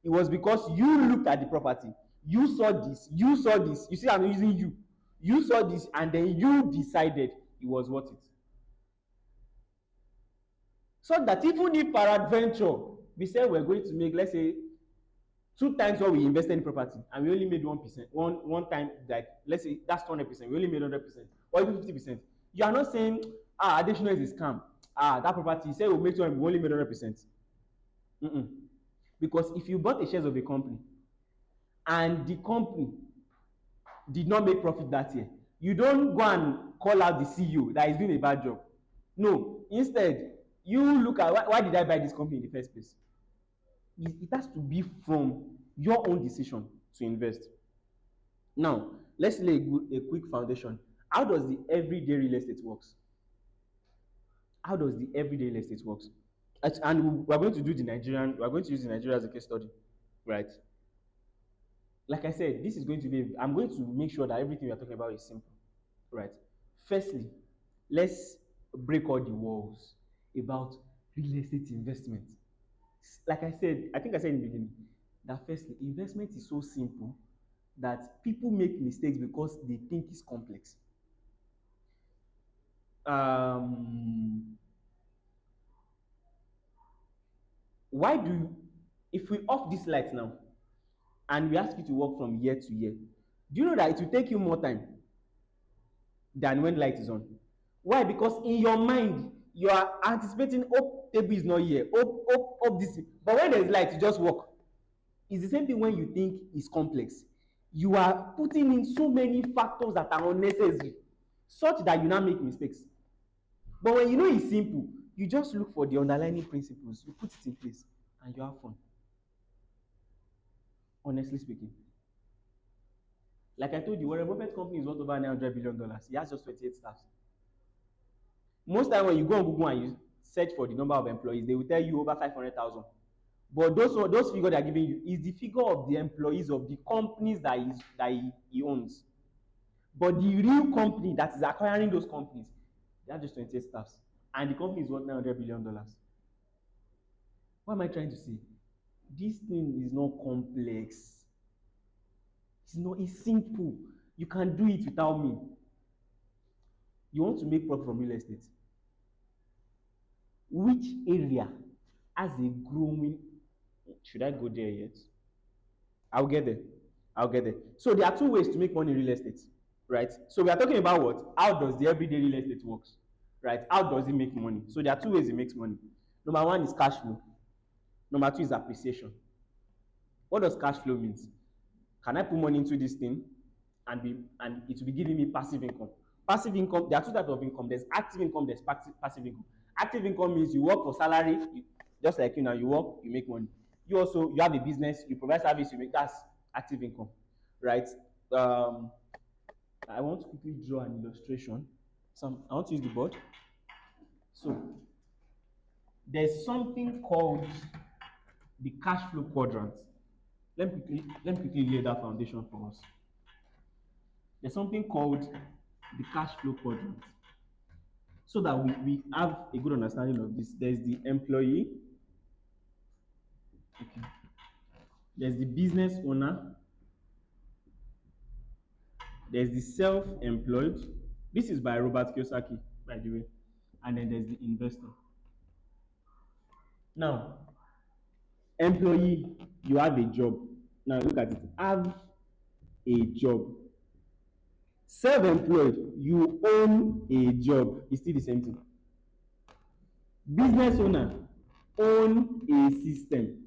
It was because you looked at the property, you saw this, you see I'm using you. You saw this and then you decided it was worth it. So that even if peradventure we say we're going to make, let's say, 2 times what we invested in property and we only made 1%, one time, like let's say that's 200%, we only made 100% or even 50%. You are not saying, additional is a scam. That property, you say we'll make 200, we only made 100%. Because if you bought the shares of a company and the company did not make profit that year, you don't go and call out the CEO that is doing a bad job. No, instead you look at why did I buy this company in the first place. It has to be from your own decision to invest. Now let's lay a quick foundation. How does the everyday real estate works? How does the everyday real estate works? And we're going to use the Nigeria as a case study, right? Like I said, this is going to be, I'm going to make sure that everything we're talking about is simple, right? Firstly, let's break all the walls about real estate investment. Like I said, I think I said in the beginning, that firstly, investment is so simple that people make mistakes because they think it's complex. Um, why do you, if we off this light now and we ask you to work from year to year, do you know that it will take you more time than when light is on? Why? Because in your mind you are anticipating, hope table is not here, hope this, but when there is light you just work. It's the same thing when you think it's complex. You are putting in so many factors that are unnecessary, such that you now make mistakes. But when you know it's simple, you just look for the underlying principles, you put it in place, and you have fun. Honestly speaking. Like I told you, Warren Buffett's company is worth over $900 billion. He has just 28 staff. Most time when you go on Google and you search for the number of employees, they will tell you over 500,000. But those figures they are giving you is the figure of the employees of the companies he owns. But the real company that is acquiring those companies, they have just 28 staffs. And the company is worth $900 billion. What am I trying to say? This thing is not complex. It's simple. You can do it without me. You want to make profit from real estate. Which area has a growing, should I go there yet? I'll get there. So there are two ways to make money in real estate, right? So we are talking about what? How does the everyday real estate works, right? How does it make money? So there are two ways it makes money. Number one is cash flow. Number two is appreciation. What does cash flow means? Can I put money into this thing and it will be giving me passive income? Passive income, there are two types of income. There's active income, there's passive income. Active income means you work for salary, just like you now, you work, you make money. You have a business, you provide service, you make, that's active income, right? Um, I want to quickly draw an illustration. I want to use the board. So there's something called the cash flow quadrant. Let me quickly lay that foundation for us. There's something called the cash flow quadrant. So that we have a good understanding of this. There's the employee, okay. There's the business owner, there's the self-employed. This is by Robert Kiyosaki, by the way. And then there's the investor. Now, employee, you have a job. Now look at it. Have a job. Self-employed, you own a job. It's still the same thing. Business owner, own a system.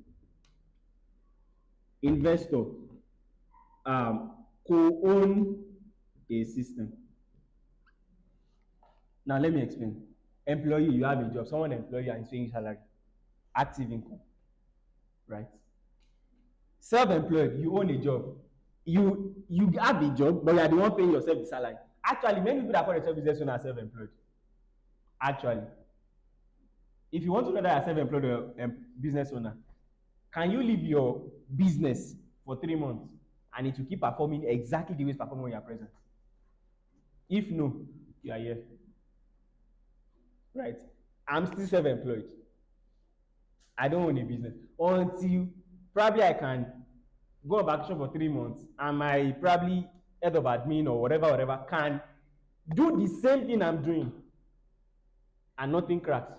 Investor, co-own a system. Now let me explain. Employee, you have a job. Someone employ you and is paying you salary. Active income, right? Self-employed, you own a job. You have a job, but you are the one paying yourself the salary. Actually, many people that call themselves business owner are self-employed. Actually, if you want to know that you are self-employed or business owner, can you leave your business for 3 months and it will keep performing exactly the way it's performing when you are present? If no, you are here, right? I'm still self-employed. I don't own a business until probably I can go on vacation for 3 months and my probably head of admin or whatever can do the same thing I'm doing and nothing cracks.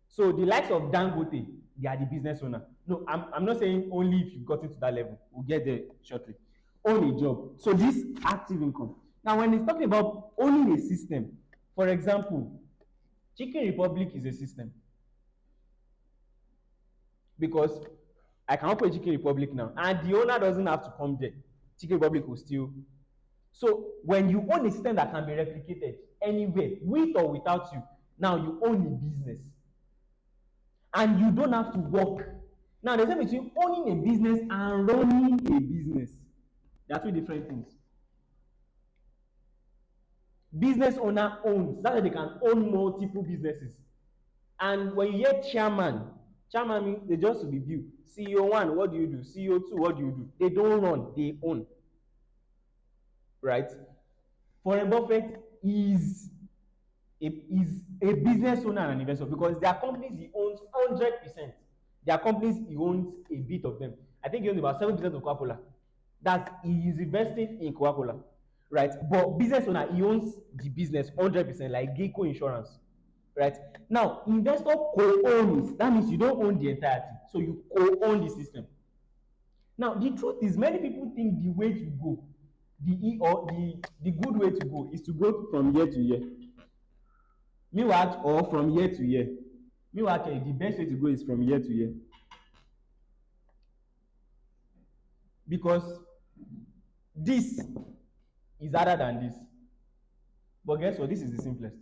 So the likes of Dangote, they are the business owner. No, I'm not saying only if you've gotten to that level. We'll get there shortly. Own a job. So this active income. Now, when it's talking about owning a system, for example, Chicken Republic is a system because I can open a Chicken Republic now and the owner doesn't have to come there. Chicken Republic will still. So when you own a system that can be replicated anywhere, with or without you, now you own a business. And you don't have to work. Now, there's a difference between owning a business and running a business. They are two different things. Business owner owns. That's why they can own multiple businesses. And when you hear chairman means they just to be built. CEO 1, what do you do? CEO 2, what do you do? They don't run, they own. Right? Warren Buffett is a business owner and an investor because their companies he owns 100%. Their companies he owns a bit of them. I think he owns about 7% of Coca-Cola. That's he is investing in Coca-Cola, right? But business owner he owns the business 100%, like Geico Insurance, right? Now investor co-owns. That means you don't own the entirety, so you co-own the system. Now the truth is many people think the way to go, the good way to go is to go from year to year. Meanwhile, or from year to year. Meanwhile, the best way to go is from year to year. Because this is harder than this. But guess what? This is the simplest.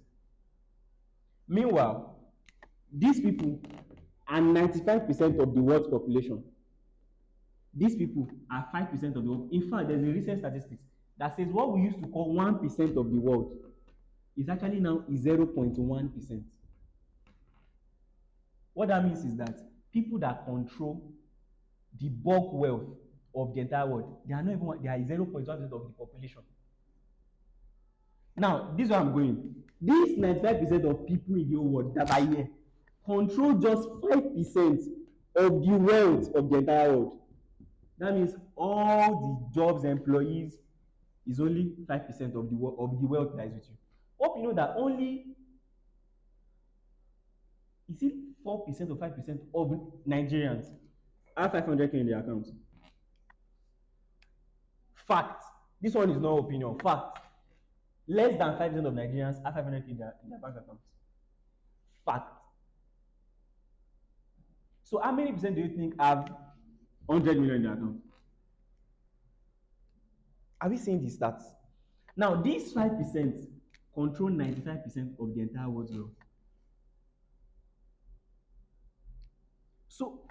Meanwhile, these people are 95% of the world's population. These people are 5% of the world. In fact, there's a recent statistics that says what we used to call 1% of the world is actually now 0.1%. What that means is that people that control the bulk wealth of the entire world, they are not even, they are 0.1% of the population. Now, this is where I'm going. These 95% of people in the whole world that are here control just 5% of the wealth of the entire world. That means all the jobs, employees is only 5% of the wealth that is with you. Hope you know that only, is it 4% or 5% of Nigerians have 500k in their account? Fact. This one is not opinion. Fact. Less than 5% of Nigerians have 500k in their bank accounts. Fact. So how many percent do you think have 100 million in their account? Are we seeing the stats? Now, these 5% control 95% of the entire world's wealth. So,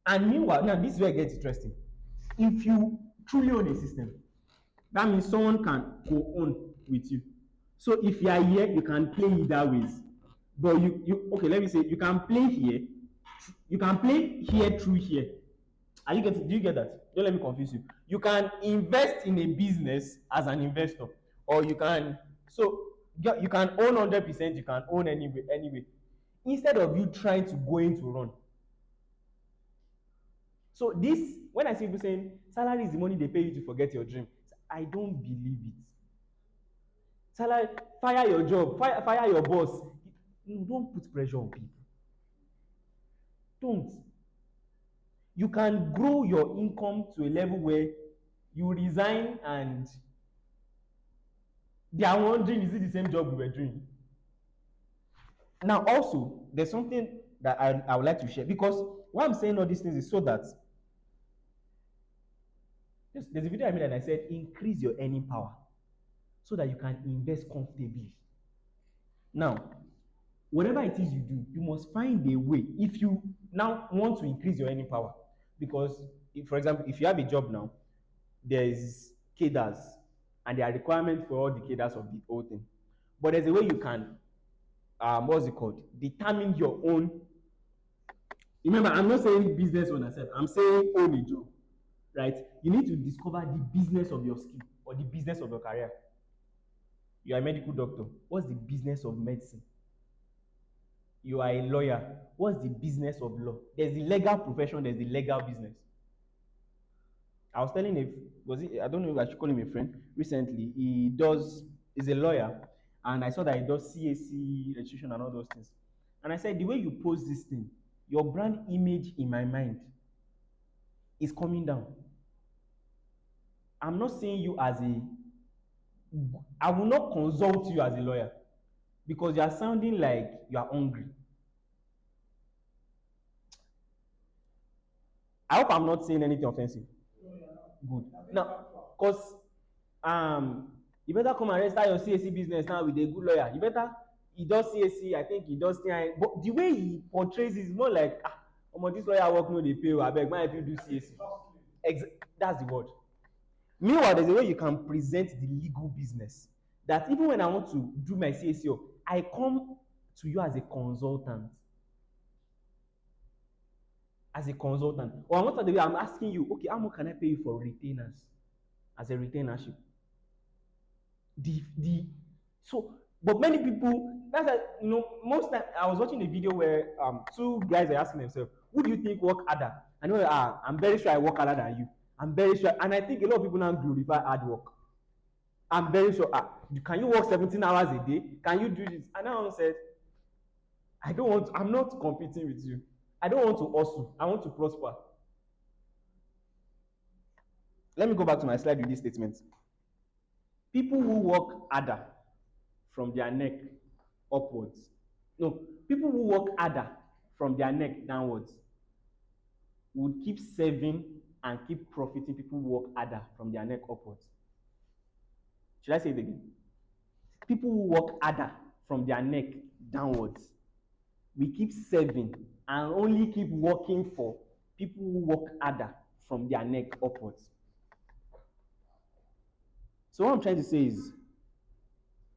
and meanwhile, now this is where it gets interesting. If you truly own a system, that means someone can co-own with you. So if you are here, you can play either ways. But you okay, let me say you can play here, you can play here through here. Are you getting, do you get that? Don't let me confuse you. You can invest in a business as an investor, or you can, so you can own 100%, you can own anyway. Instead of you trying to go into run. So this, when I see people saying salary is the money they pay you to forget your dream, I don't believe it. Salary, fire your job, fire your boss. No, don't put pressure on people. Don't. You can grow your income to a level where you resign and they are wondering, is it the same job we were doing? Now, also, there's something that I would like to share, because why I'm saying all these things is so that there's a video I made and I said increase your earning power so that you can invest comfortably. Now, whatever it is you do, you must find a way. If you now want to increase your earning power, because if, for example, if you have a job now, there is cadres, and there are requirements for all the cadres of the whole thing. But there's a way you can, what's it called? Determine your own. Remember, I'm not saying business owner self. I'm saying own a job, right? You need to discover the business of your skill or the business of your career. You are a medical doctor. What's the business of medicine? You are a lawyer. What's the business of law? There's the legal profession, there's the legal business. I was telling I don't know if I should call him a friend. Recently, he's a lawyer, and I saw that he does CAC registration and all those things. And I said, the way you post this thing, your brand image in my mind is coming down. I'm not saying you as I will not consult you as a lawyer because you are sounding like you are hungry. I hope I'm not saying anything offensive. Good. Now, because you better come and register your CAC business now with a good lawyer. You better, he does CAC, I think he does TI, but the way he portrays is more like, this lawyer work no dey pay, abeg, why if you do CAC? That's the word. Meanwhile, there's a way you can present the legal business. That even when I want to do my CAC, I come to you as a consultant. Or I'm not the way I'm asking you, okay, how much can I pay you for retainers? As a retainership. But many people, that's like, most time I was watching a video where two guys are asking themselves, who do you think work harder? And I'm very sure I work harder than you. I'm very sure, and I think a lot of people now glorify hard work. I'm very sure. Can you work 17 hours a day? Can you do this? And I said, I'm not competing with you. I don't want to hustle. I want to prosper. Let me go back to my slide with this statement. People who work harder from their neck upwards. No, people who work harder from their neck downwards would keep saving and keep profiting people who work harder from their neck upwards. Should I say it again? People who work harder from their neck downwards, we keep saving and only keep working for people who work harder from their neck upwards. So what I'm trying to say is,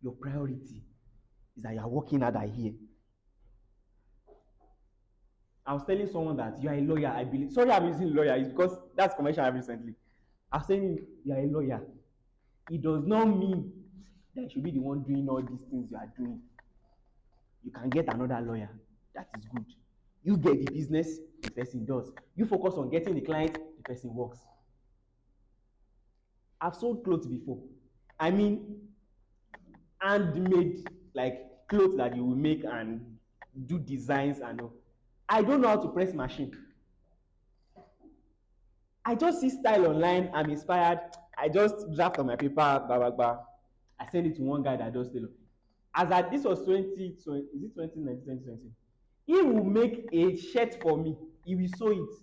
your priority is that you are working harder here. I was telling someone that you are a lawyer, I believe. Sorry, I'm using lawyer, it's because that's convention I have recently. I was saying you are a lawyer. It does not mean that you should be the one doing all these things you are doing. You can get another lawyer. That is good. You get the business, the person does. You focus on getting the client, the person works. I've sold clothes before. I mean, handmade, like clothes that you will make and do designs and all. I don't know how to press machine. I just see style online, I'm inspired. I just draft on my paper, blah, blah, blah. I send it to one guy that does tailor. This was 2020, is it 2019, 2020? He will make a shirt for me. He will sew it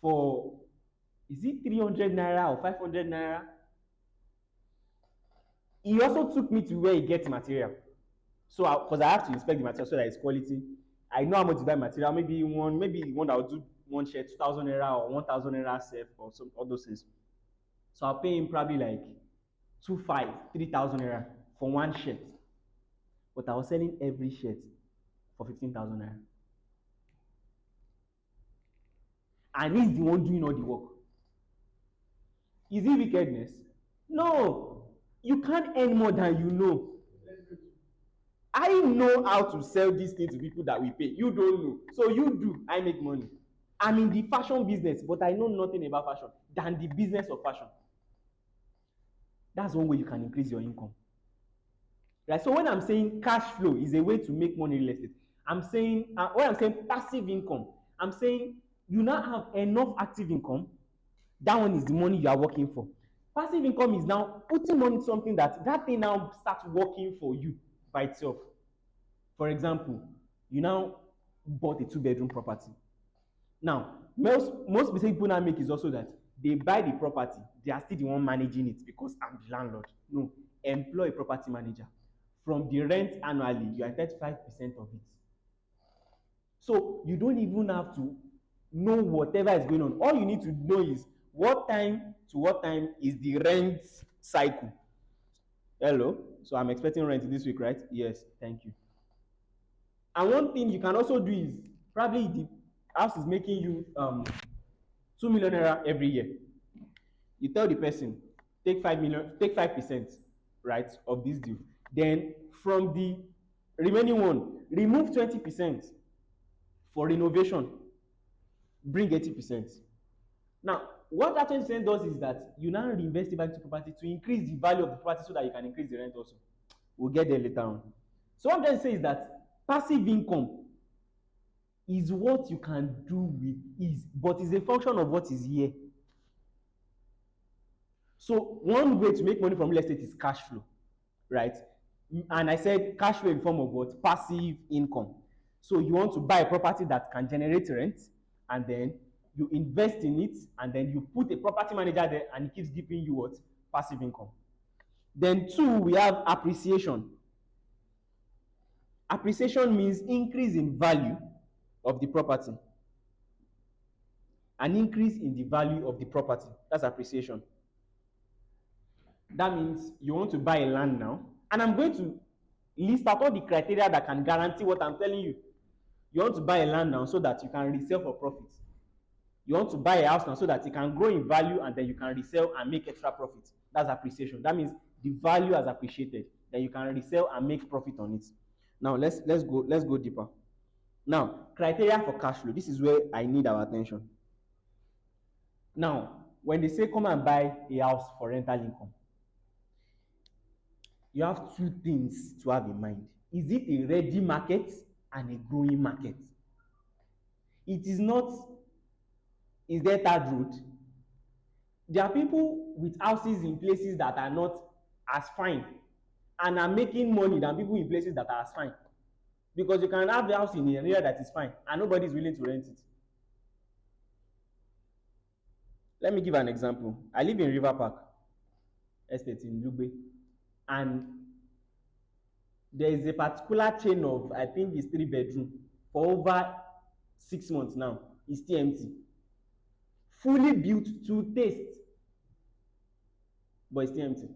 for, is it 300 naira or 500 naira? He also took me to where he gets material. So, because I have to inspect the material so that it's quality. I know how much to buy material. Maybe one that will do one shirt 2,000 naira or 1,000 naira safe or some all those things. So I'll pay him probably like 3,000 naira for one shirt. But I was selling every shirt for 15,000 naira. And he's the one doing all the work. Is it wickedness? No. You can't earn more than you know. I know how to sell this thing to people that we pay. You don't know. So you do. I make money. I'm in the fashion business, but I know nothing about fashion than the business of fashion. That's one way you can increase your income. Right? So when I'm saying cash flow is a way to make money in real estate, I'm saying, when I'm saying passive income, I'm saying you now have enough active income. That one is the money you are working for. Passive income is now putting money in something that thing now starts working for you by itself. For example, you now bought a 2-bedroom property. Now, most mistake people now make is also that they buy the property, they are still the one managing it because I'm the landlord. No, employ a property manager. from the rent annually, you are entitled 5% of it. So you don't even have to know whatever is going on. All you need to know is what time to what time is the rent cycle. Hello? So I'm expecting rent this week, right? Yes, thank you. And one thing you can also do is probably the house is making you 2 million naira every year. You tell the person, take 5 million, take 5%, right, of this deal. Then from the remaining one, remove 20% for renovation, bring 80%. Now, what that 20% does is that you now reinvest it back into property to increase the value of the property so that you can increase the rent also. We'll get there later on. So what I'm trying to say is that passive income is what you can do with ease, but is a function of what is here. So one way to make money from real estate is cash flow, right? And I said cash flow in form of what? Passive income. So you want to buy a property that can generate rent, and then you invest in it, and then you put a property manager there, and it keeps giving you what? Passive income. Then two, we have appreciation. Appreciation means increase in value of the property. An increase in the value of the property. That's appreciation. That means you want to buy a land now, and I'm going to list out all the criteria that can guarantee what I'm telling you. You want to buy a land now so that you can resell for profit. You want to buy a house now so that it can grow in value and then you can resell and make extra profit. That's appreciation. That means the value has appreciated, then you can resell and make profit on it. Now let's go deeper. Now, criteria for cash flow. This is where I need our attention. Now, when they say come and buy a house for rental income, you have two things to have in mind. Is it a ready market and a growing market? It is not, is there third road? There are people with houses in places that are not as fine and are making money than people in places that are as fine. Because you can have the house in an area that is fine and nobody is willing to rent it. Let me give an example. I live in River Park Estate in Lugbe, and there is a particular chain of, I think it's 3 bedroom, for over 6 months now. It's still empty. Fully built to taste, but it's still empty.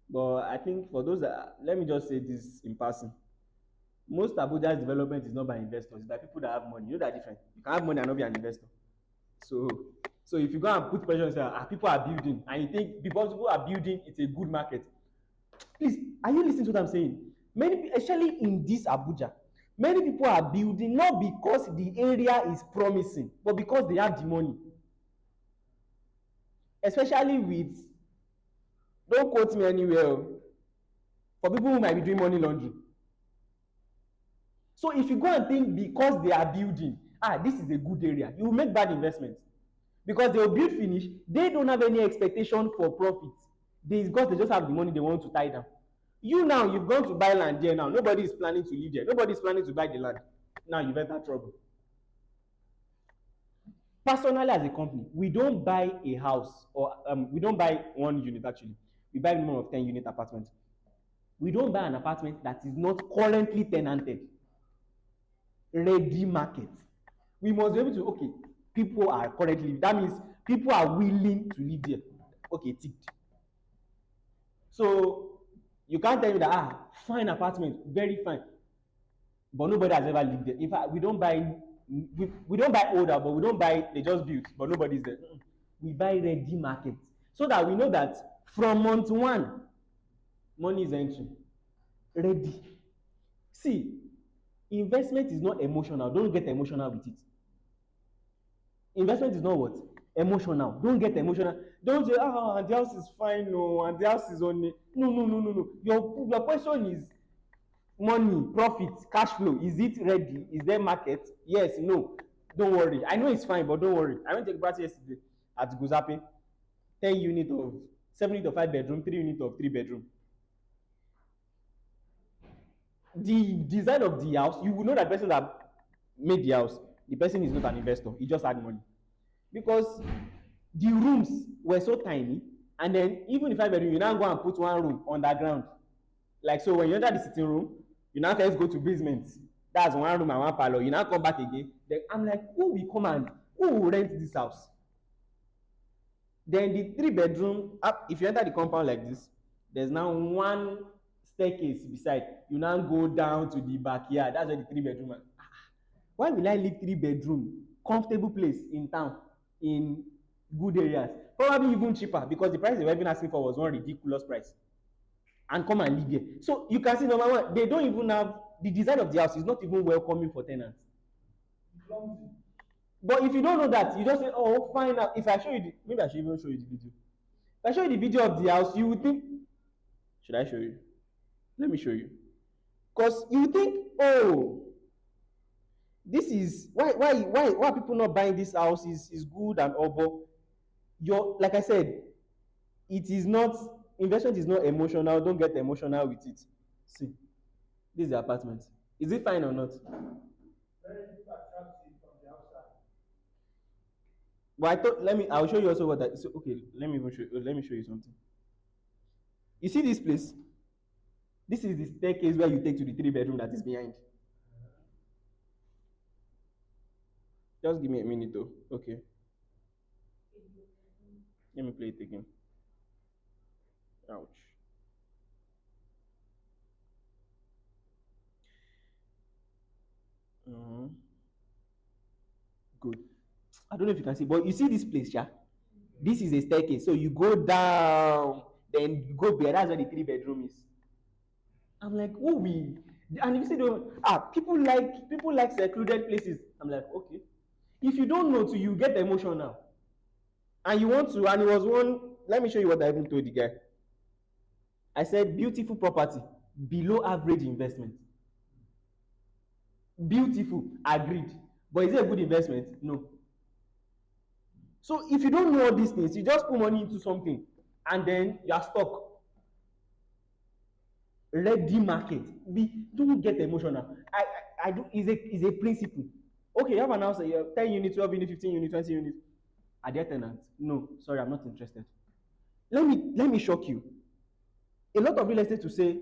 But I think for those that, let me just say this in passing. Most Abuja's development is not by investors, it's by people that have money. You know that different. You can have money and not be an investor. So if you go and put pressure and say, people are building, and you think because people are building, it's a good market. Please, are you listening to what I'm saying? Many, especially in this Abuja, many people are building not because the area is promising, but because they have the money. Especially with, don't quote me anywhere, for people who might be doing money laundering. So if you go and think because they are building, this is a good area, you will make bad investments. Because they will build finish, they don't have any expectation for profit. Because they just have the money they want to tie down. You now, you've gone to buy land there now. Nobody is planning to live there. Nobody is planning to buy the land. Now you've entered trouble. Personally, as a company, we don't buy a house, or we don't buy one unit actually. We buy a minimum of 10-unit apartments. We don't buy an apartment that is not currently tenanted. Ready market. We must be able to, okay, people are currently, that means people are willing to live there. Okay, ticked. So you can't tell me that fine apartment, very fine, but nobody has ever lived there. In fact, we don't buy older, but we don't buy they just built, but nobody's there. We buy ready market so that we know that from month one, money is entering. Ready. See, investment is not emotional. Don't get emotional with it. Investment is not what? Emotional. Don't get emotional. Don't say, the house is fine, no, and the house is only. No. Your question is money, profit, cash flow. Is it ready? Is there market? Yes, no. Don't worry. I know it's fine, but don't worry. I went to take party yesterday at Guzape. 10 unit of 7 unit of 5 bedroom, 3 unit of 3 bedroom. The design of the house, you will know that person that made the house, the person is not an investor. He just had money. Because the rooms were so tiny, and then even if 5 bedroom, you now go and put one room underground. Like, so when you enter the sitting room, you now first go to basement. That's one room and one parlor. You now come back again. Then I'm like, who will come and who will rent this house? Then the 3 bedroom, up if you enter the compound like this, there's now one staircase beside. You now go down to the backyard. That's where the 3 bedroom are. Why will I leave 3 bedroom comfortable place in town in good areas? Probably even cheaper, because the price they were even asking for was one ridiculous price, and come and live here. So you can see, number one, they don't even have the design of the house is not even welcoming for tenants. Clumsy. But if you don't know that, you just say, oh, fine. If I show you the, maybe I should even show you the video. If I show you the video of the house, you would think, should I show you? Let me show you. Because you think, oh, this is why are people not buying this house is good and all, but your, like I said, it is not, investment is not emotional. Don't get emotional with it. See, this is the apartment. Is it fine or not? Very attractive from the outside. But I thought, I'll show you also what I, so okay, let me show you something. You see this place? This is the staircase where you take to the 3 bedroom that is behind. Just give me a minute though. Okay. Let me play it again. Ouch. Good. I don't know if you can see, but you see this place, yeah? This is a staircase. So you go down, then you go there. That's where the 3 bedroom is. I'm like, oh, we, and you see, people like secluded places. I'm like, okay. If you don't know to, you get emotional, and you want to, and it was one. Let me show you what I even told the guy. I said, beautiful property, below average investment. Beautiful, agreed. But is it a good investment? No. So if you don't know all these things, you just put money into something and then you are stuck. Ready market. Don't get emotional. I do is a principle. Okay, you have an house, you have 10 units, 12 units, 15 units, 20 units. Are there tenants? No, sorry, I'm not interested. Let me shock you. A lot of real estate to say,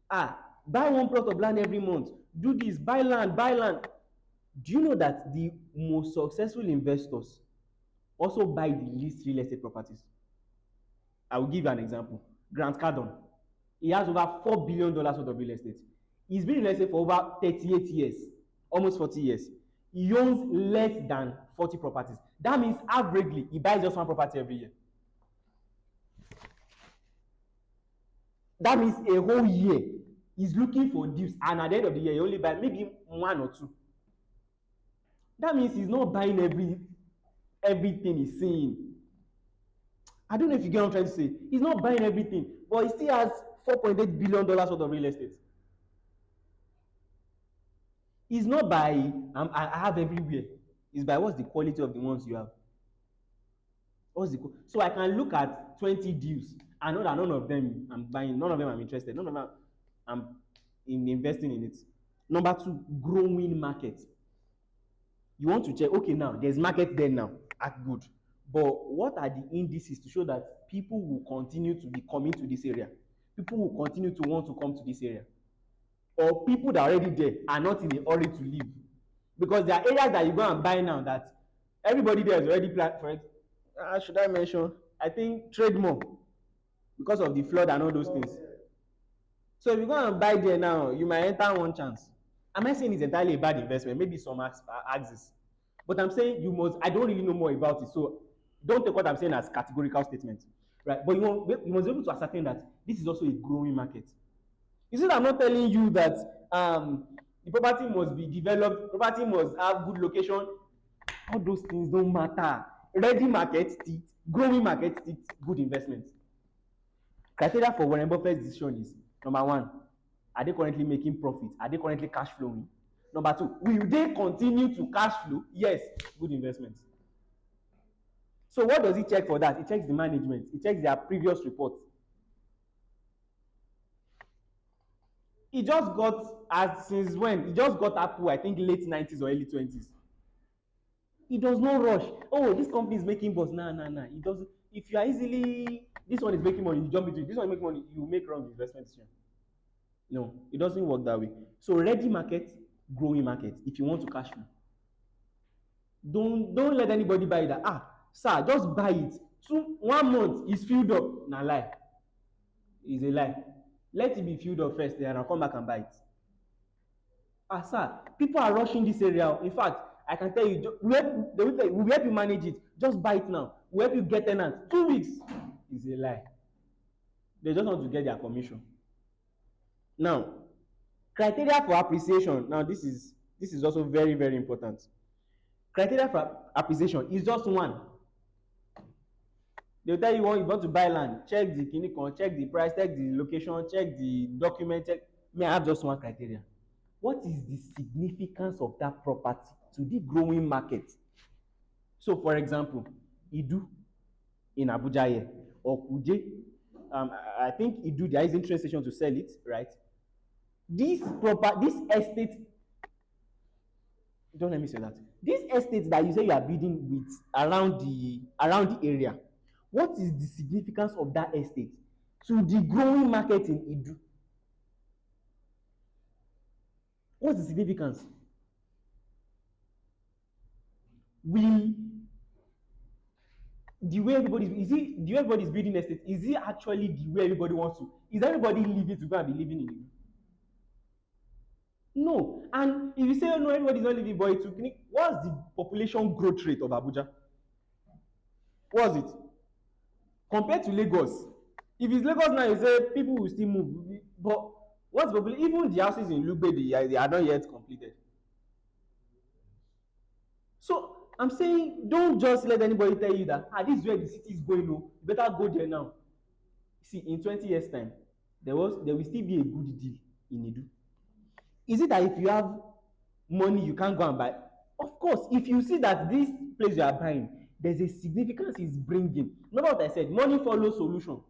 buy one plot of land every month, do this, buy land, buy land. Do you know that the most successful investors also buy the least real estate properties? I will give you an example. Grant Cardone. He has over $4 billion worth of real estate. He's been in real estate for over 38 years, almost 40 years. He owns less than 40 properties. That means averagely, he buys just one property every year. That means a whole year, he's looking for deals, and at the end of the year, he only buy maybe one or two. That means he's not buying everything he's seeing. I don't know if you get what I'm trying to say. He's not buying everything, but he still has $4.8 billion worth of real estate. It's not by I have everywhere. It's by what's the quality of the ones you have. So I can look at 20 deals. I know that none of them I'm buying, none of them I'm interested, none of them I'm investing in it. Number two, growing market. You want to check, okay, now there's market there now, act good. But what are the indices to show that people will continue to be coming to this area? People will continue to want to come to this area. Or people that are already there are not in a hurry to leave. Because there are areas that you go and buy now that everybody there is already planned for it. Should I mention? I think trade more because of the flood and all those things. So if you go and buy there now, you might enter one chance. Am I saying it's entirely a bad investment? Maybe some axis. But I'm saying you must, I don't really know more about it. So don't take what I'm saying as categorical statement. Right? But you must be able to ascertain that this is also a growing market. You see, I'm not telling you that the property must be developed, property must have good location. All those things don't matter. Ready market, growing market, good investment. Criteria for Warren Buffett's decision is, number one, are they currently making profit? Are they currently cash flowing? Number two, will they continue to cash flow? Yes, good investment. So what does he check for that? He checks the management. He checks their previous reports. He just got, as since when? He just got Apple, I think late 90s or early 20s. He does not rush. Oh, this company is making buzz. Nah. He doesn't. If you are easily, this one is making money, you jump into it. This one is making money, you make wrong investment decision. No, it doesn't work that way. So ready market, growing market, if you want to cash flow. Don't let anybody buy that. Sir, just buy it. 1 month is filled up. Na lie. Is a lie. Let it be filled up first, then I'll come back and buy it. Sir, people are rushing this area. In fact, I can tell you, they will tell you, we help you manage it. Just buy it now. We help you get tenants. 2 weeks is a lie. They just want to get their commission. Now, criteria for appreciation. Now, this is also very, very important. Criteria for appreciation is just one. They'll tell you when you want to buy land, check the kinikon, check the price, check the location, check the document, check. May I have just one criteria? What is the significance of that property to the growing market? So, for example, Idu in Abuja here, or Kuje, I think Idu, there is interest station to sell it, right? This estate, don't let me say that. This estate that you say you are bidding with around the area, what is the significance of that estate to the growing market in Idu? What's the significance? Will the way everybody is building estate, is it actually the way everybody wants to? Is everybody living to go and be living in Idu? No. And if you say, oh, no, everybody is not living, but it will, what's the population growth rate of Abuja? What's it? Compared to Lagos. If it's Lagos now, you say people will still move. But what's the population? Even the houses in Lugbe, they are not yet completed. So I'm saying, don't just let anybody tell you that this is where the city is going. No, you better go there now. See, in 20 years' time, there will still be a good deal in Idu. Is it that if you have money, you can't go and buy? Of course, if you see that this place you are buying, there's a significance it's bringing. Remember what I said, money follows solution.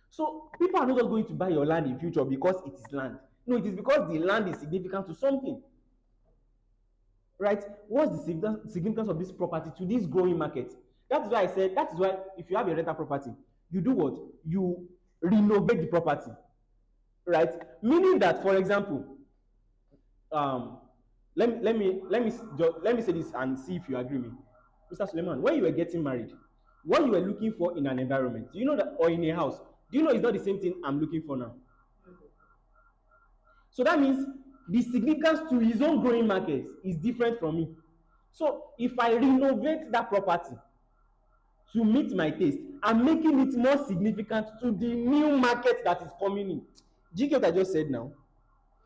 So people are not just going to buy your land in future because it is land. No, it is because the land is significant to something. Right? What's the significance of this property to this growing market? That is why I said, that is why if you have a rental property, you do what? You renovate the property. Right? Meaning that, for example, let me say this and see if you agree with me. Mr. Suleiman, when you were getting married, what you were looking for in an environment, do you know that, or in a house, do you know it's not the same thing I'm looking for now? So that means the significance to his own growing market is different from me. So if I renovate that property to meet my taste, I'm making it more significant to the new market that is coming in. Do you get what I just said now?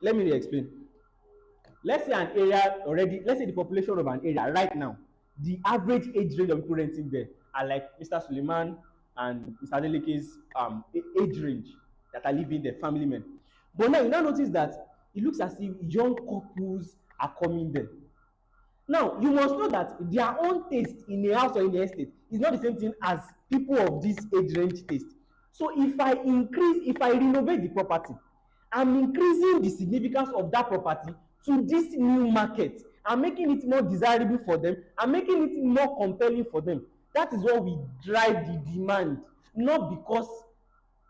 Let me re-explain. Let's say an area already, let's say the population of an area right now, the average age range of people renting there are like Mr. Suleiman and Mr. Adeleke's age range that are living there, family men. But now you now notice that it looks as if young couples are coming there. Now you must know that their own taste in a house or in a estate is not the same thing as people of this age range taste. So if I renovate the property, I'm increasing the significance of that property to this new market. I'm making it more desirable for them. I'm making it more compelling for them. That is what we drive the demand, not because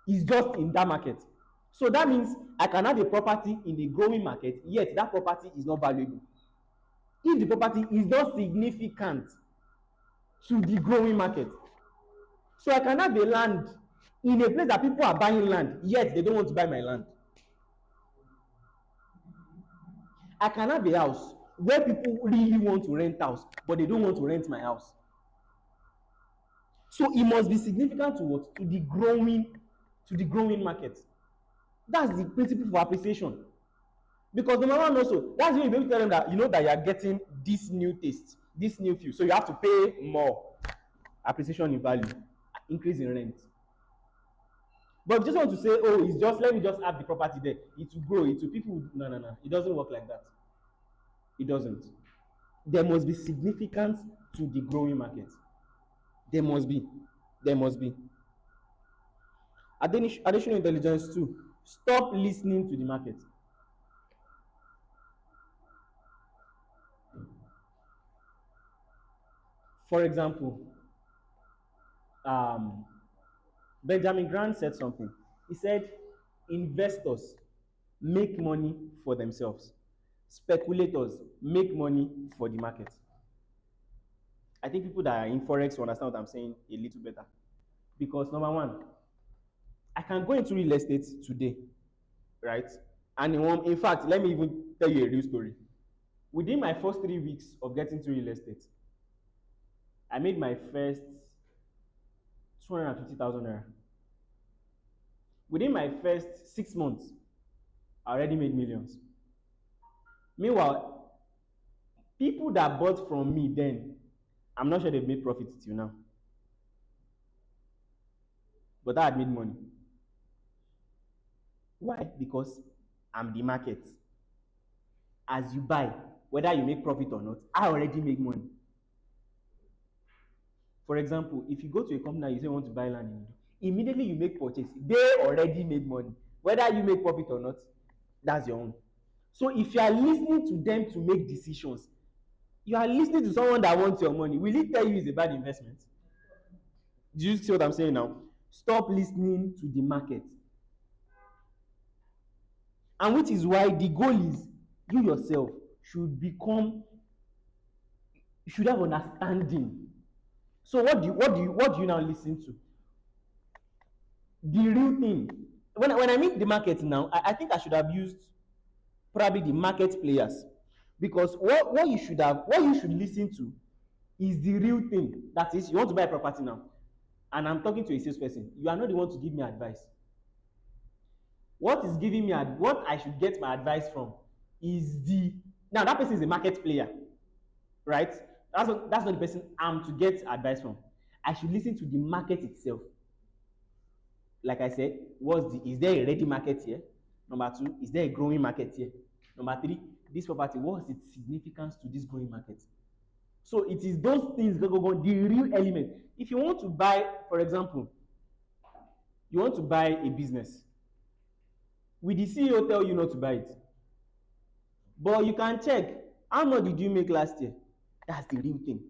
it's just in that market. So that means I can have a property in a growing market, yet that property is not valuable. If the property is not significant to the growing market. So I can have a land in a place that people are buying land, yet they don't want to buy my land. I can have a house where people really want to rent house, but they don't want to rent my house. So it must be significant to what? To the growing market. That's the principle for appreciation. Because number one also, that's when you be able to tell them that you know that you are getting this new taste, this new feel. So you have to pay more. Appreciation in value, increase in rent. But if you just want to say, oh, it's just let me just have the property there, it will grow, it will people. No. It doesn't work like that. It doesn't. There must be significance to the growing market. There must be. There must be. Additional intelligence too. Stop listening to the market. For example, Benjamin Grant said something. He said, investors make money for themselves. Speculators make money for the market. I think people that are in forex will understand what I'm saying a little better. Because number one, I can go into real estate today, right? And in fact, let me even tell you a real story. Within my first 3 weeks of getting to real estate, I made my first 250,000 naira. Within my first 6 months, I already made millions. Meanwhile, people that bought from me then, I'm not sure they've made profit till now. But I had made money. Why? Because I'm the market. As you buy, whether you make profit or not, I already make money. For example, if you go to a company and you say you want to buy land in Ido, immediately you make purchase, they already made money. Whether you make profit or not, that's your own. So if you are listening to them to make decisions, you are listening to someone that wants your money. Will he tell you it's a bad investment? Do you see what I'm saying now? Stop listening to the market. And which is why the goal is you yourself should have understanding. So what do you now listen to? The real thing. When I meet the market now, I think I should have used probably the market players, because what you should listen to is the real thing. That is, you want to buy a property now, and I'm talking to a salesperson. You are not the one to give me advice. What is giving me what I should get my advice from is now that person is a market player, right? That's not the person I'm to get advice from. I should listen to the market itself. Like I said, is there a ready market here? Number two, is there a growing market here? Number three, this property, what's its significance to this growing market? So it is those things, the real element. If you want to buy, for example, you want to buy a business, will the CEO tell you not to buy it? But you can check, how much did you make last year? That's the real thing.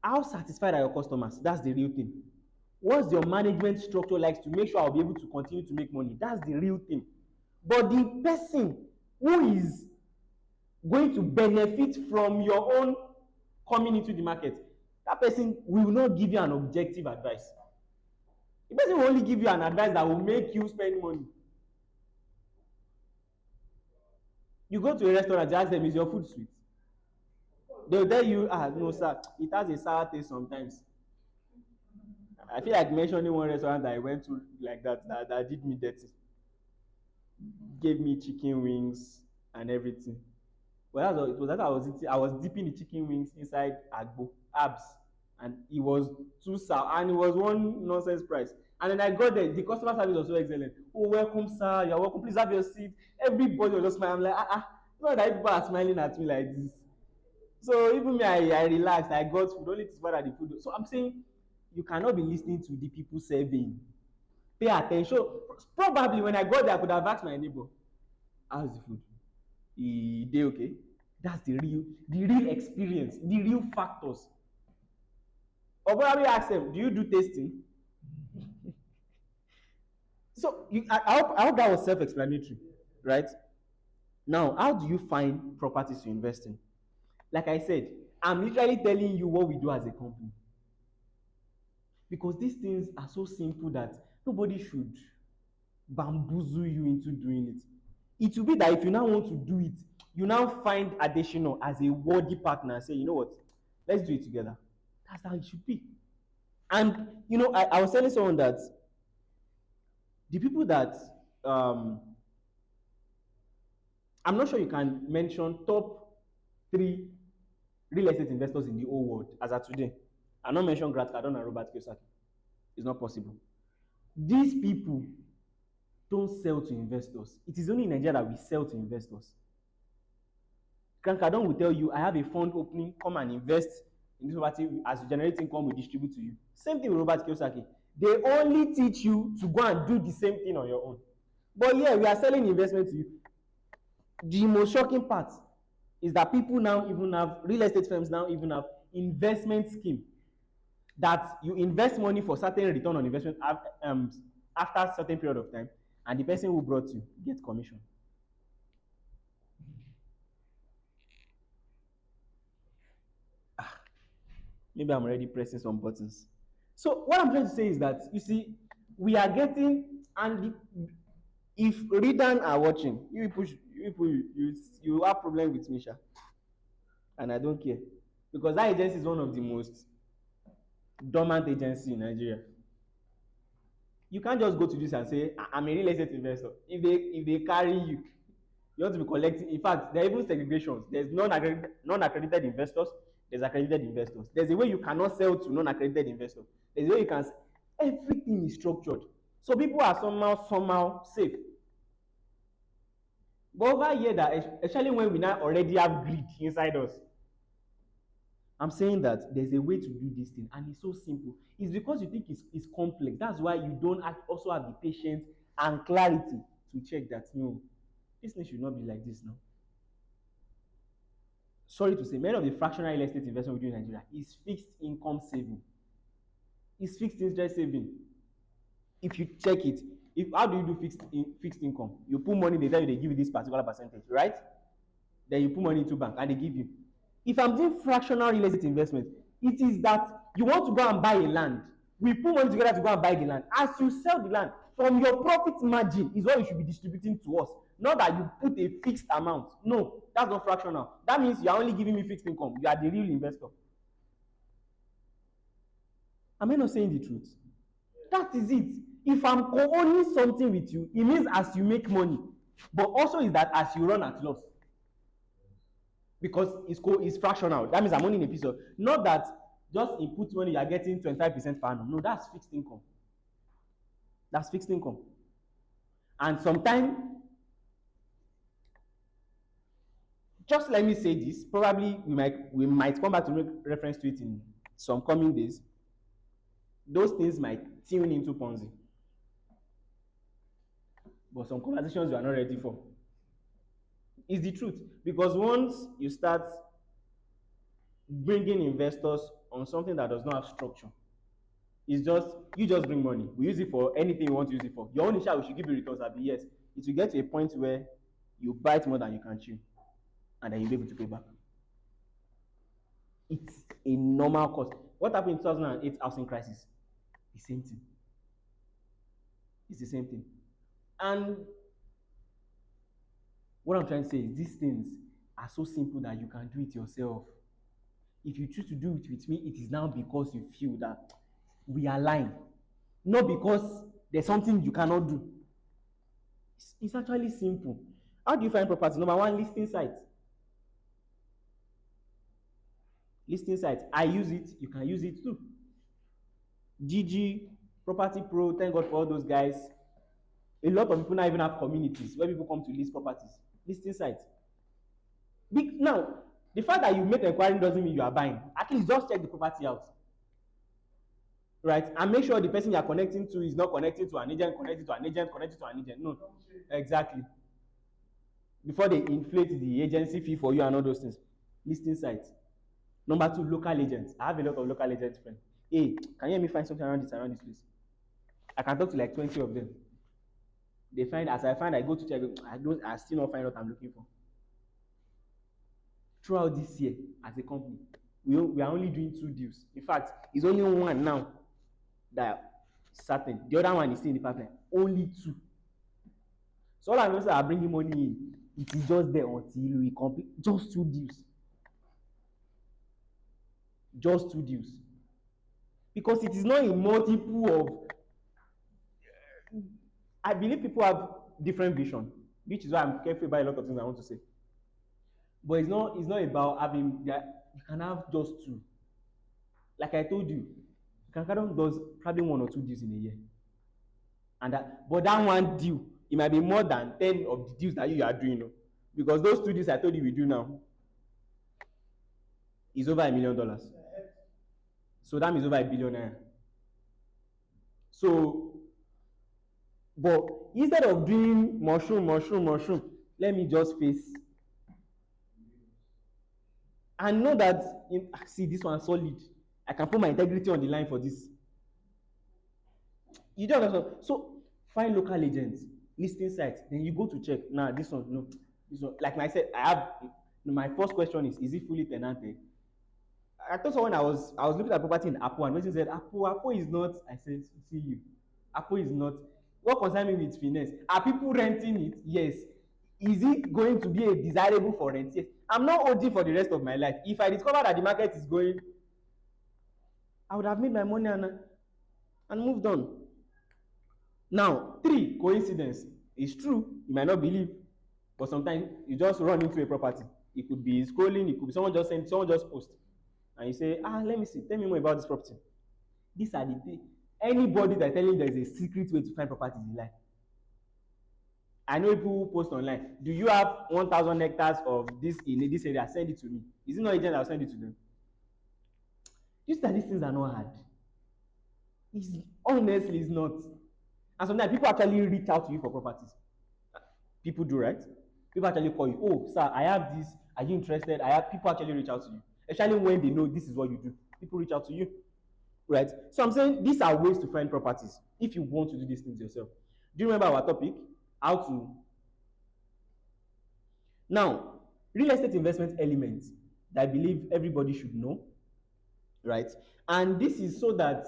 How satisfied are your customers? That's the real thing. What's your management structure like to make sure I'll be able to continue to make money? That's the real thing. But the person who is going to benefit from your own coming into the market, that person will not give you an objective advice. The person will only give you an advice that will make you spend money. You go to a restaurant, you ask them, is your food sweet? They'll tell you, no sir, it has a sour taste sometimes. I feel like mentioning one restaurant that I went to like that did me dirty. Gave me chicken wings and everything. Well, it was that I was eating. I was dipping the chicken wings inside agbo, abs, and it was too sour, and it was one nonsense price. And then I got there, the customer service was so excellent. Oh, welcome, sir. You're welcome. Please have your seat. Everybody was just smiling. I'm like, not that people are smiling at me like this. So even me, I relaxed. I got food. Only to that the food. So I'm saying, you cannot be listening to the people serving. Pay attention. Probably when I got there, I could have asked my neighbor, how's the food? They okay? That's the real experience, the real factors. Or probably ask them, do you do tasting? So I hope that was self-explanatory, right? Now, how do you find properties to invest in? Like I said, I'm literally telling you what we do as a company. Because these things are so simple that nobody should bamboozle you into doing it. It will be that if you now want to do it, you now find Adesina as a worthy partner and say, you know what, let's do it together. That's how it should be. And I was telling someone that the people that I'm not sure you can mention top 3 real estate investors in the whole world as of today. I'm not mention Grant Cardone and Robert Kiyosaki. It's not possible. These people don't sell to investors. It is only in Nigeria that we sell to investors. Grant Cardone will tell you, I have a fund opening, come and invest in this property. As you generate income, we distribute to you. Same thing with Robert Kiyosaki. They only teach you to go and do the same thing on your own. But yeah, we are selling investment to you. The most shocking part is that people now even have, real estate firms now even have investment scheme that you invest money for certain return on investment after a certain period of time, and the person who brought you gets commission. Maybe I'm already pressing some buttons. So what I'm trying to say is that you see, we are getting, and if readers are watching, you have problem with Misha, and I don't care, because that agency is one of the most dormant agency in Nigeria. You can't just go to this and say I'm a real estate investor. If they carry you, you want to be collecting. In fact, there are even segregations. There's non-accredited investors. There's accredited investors. There's a way you cannot sell to non-accredited investors. There's a way you can. Everything is structured, so people are somehow safe. But over here, that especially when we now already have greed inside us, I'm saying that there's a way to do this thing, and it's so simple. It's because you think it's complex. That's why you don't also have the patience and clarity to check that no, this thing should not be like this now. Sorry to say, many of the fractional real estate investment we do in Nigeria is fixed income saving. It's fixed interest saving. If you check it, how do you do fixed income? You put money, they tell you they give you this particular percentage, right? Then you put money into bank and they give you. If I'm doing fractional real estate investment, it is that you want to go and buy a land. We put money together to go and buy the land. As you sell the land, from your profit margin is what you should be distributing to us. Not that you put a fixed amount. No, that's not fractional. That means you are only giving me fixed income. You are the real investor. Am I not saying the truth? That is it. If I'm owning something with you, it means as you make money, but also is that as you run at loss. Because it's fractional. That means I'm owning a piece of, not that just input money you are getting 25% per annum. No, that's fixed income. That's fixed income. And sometimes, just let me say this, probably we might come back to make reference to it in some coming days. Those things might tune into Ponzi. But some conversations you are not ready for. It's the truth. Because once you start bringing investors on something that does not have structure, it's just, you just bring money, we use it for anything you want to use it for. Your own issue, we should give you returns. Abi, yes, it will get to a point where you bite more than you can chew, and then you'll be able to pay back. It's a normal cost. What happened in 2008 housing crisis? The same thing. It's the same thing. And what I'm trying to say is these things are so simple that you can do it yourself. If you choose to do it with me, it is now because you feel that we are lying, not because there's something you cannot do. It's actually simple. How do you find property? Number one, listing sites. Listing sites. I use it, you can use it too. GG, Property Pro, thank God for all those guys. A lot of people now even have communities where people come to list properties. Listing sites. Now, the fact that you make enquiry doesn't mean you are buying. At least just check the property out. Right? And make sure the person you are connecting to is not connecting to an agent, connecting to an agent, connecting to an agent. No. Exactly. Before they inflate the agency fee for you and all those things. Listing sites. Number two, local agents. I have a lot of local agent friends. Hey, can you help me find something around this place? I can talk to like 20 of them. They find, as I find, I go to check, I still not find what I'm looking for. Throughout this year, as a company, we are only doing 2 deals. In fact, it's only one now that is certain. The other one is still in the pipeline. Only 2. So all investors are bringing money in. It is just there until we complete. Just 2 deals. Just 2 deals. Because it is not a multiple of. I believe people have different vision, which is why I'm careful about a lot of things I want to say. But it's not about having that. You can have just 2. Like I told you, Kankadon does probably 1 or 2 deals in a year. But that one deal, it might be more than 10 of the deals that you are doing. Because those 2 deals I told you we do now is over $1 million. So that means over $1 billion. So, but instead of doing mushroom, let me just face and know that see this one solid. I can put my integrity on the line for this. You don't understand. So find local agents, listing sites. Then you go to check. Nah, this one, no, this one. Like I said, I have my first question is it fully tenanted? I thought so when I was looking at property in Apo and person said Apo is not. I said, see you. Apo is not. What concerns me with finance? Are people renting it? Yes. Is it going to be a desirable for rent? Yes. I'm not holding for the rest of my life. If I discover that the market is going, I would have made my money and moved on. Now, three, coincidence. It's true, you might not believe, but sometimes you just run into a property. It could be scrolling, it could be someone just post, and you say, let me see, tell me more about this property. These are the things. Anybody that telling you there is a secret way to find property is a lie. I know people who post online. Do you have 1,000 hectares of this in this area? Send it to me. Is it not agent that will send it to them? These things are not hard. Honestly, it's not. And sometimes people actually reach out to you for properties. People do, right? People actually call you, oh, sir, I have this. Are you interested? People actually reach out to you, especially when they know this is what you do. People reach out to you, right? So I'm saying these are ways to find properties if you want to do these things yourself. Do you remember our topic? How to. Now, real estate investment elements that I believe everybody should know, right? And this is so that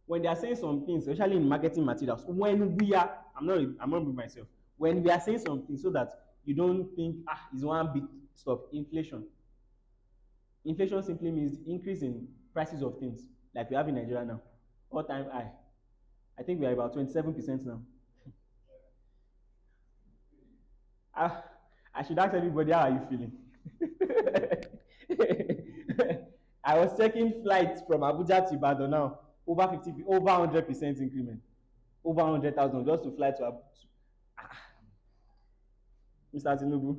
when they are saying some things, especially in marketing materials, I'm not with myself. When we are saying something, so that you don't think, it's one big stuff. Inflation simply means the increase in prices of things, like we have in Nigeria now, all time high. I think we are about 27% now. I should ask everybody, how are you feeling? I was checking flights from Abuja to Ibadan now, over 100% increment, over 100,000 just to fly to Abuja. Mr. Tinubu,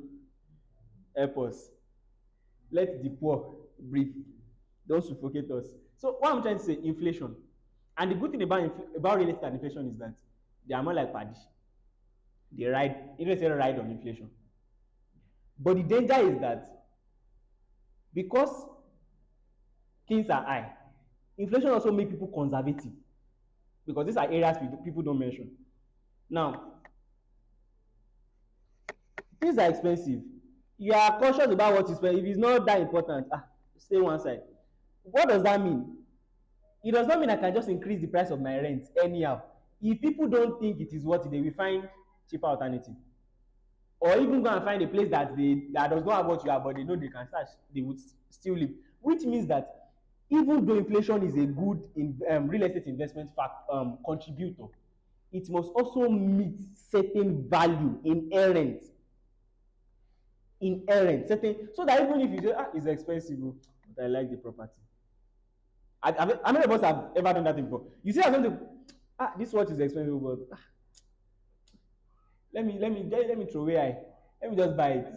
help us. Let the poor breathe. Don't suffocate us. So what I'm trying to say, inflation. And the good thing about real estate and inflation is that they are more like paddy. Interest ride on inflation. But the danger is that because things are high, inflation also make people conservative, because these are areas people don't mention. Now, things are expensive. You are cautious about what you spend. If it's not that important, stay one side. What does that mean? It does not mean I can just increase the price of my rent anyhow. If people don't think it is worth it, they will find cheaper alternative, or even go and find a place that does not have what you have, but they know they can start, they would still live. Which means that even though inflation is a good real estate investment contributor, it must also meet certain value certain, so that even if you say it's expensive, but I like the property. How many of us have ever done that thing before? You see, this watch is expensive, but let me throw away. Let me just buy it.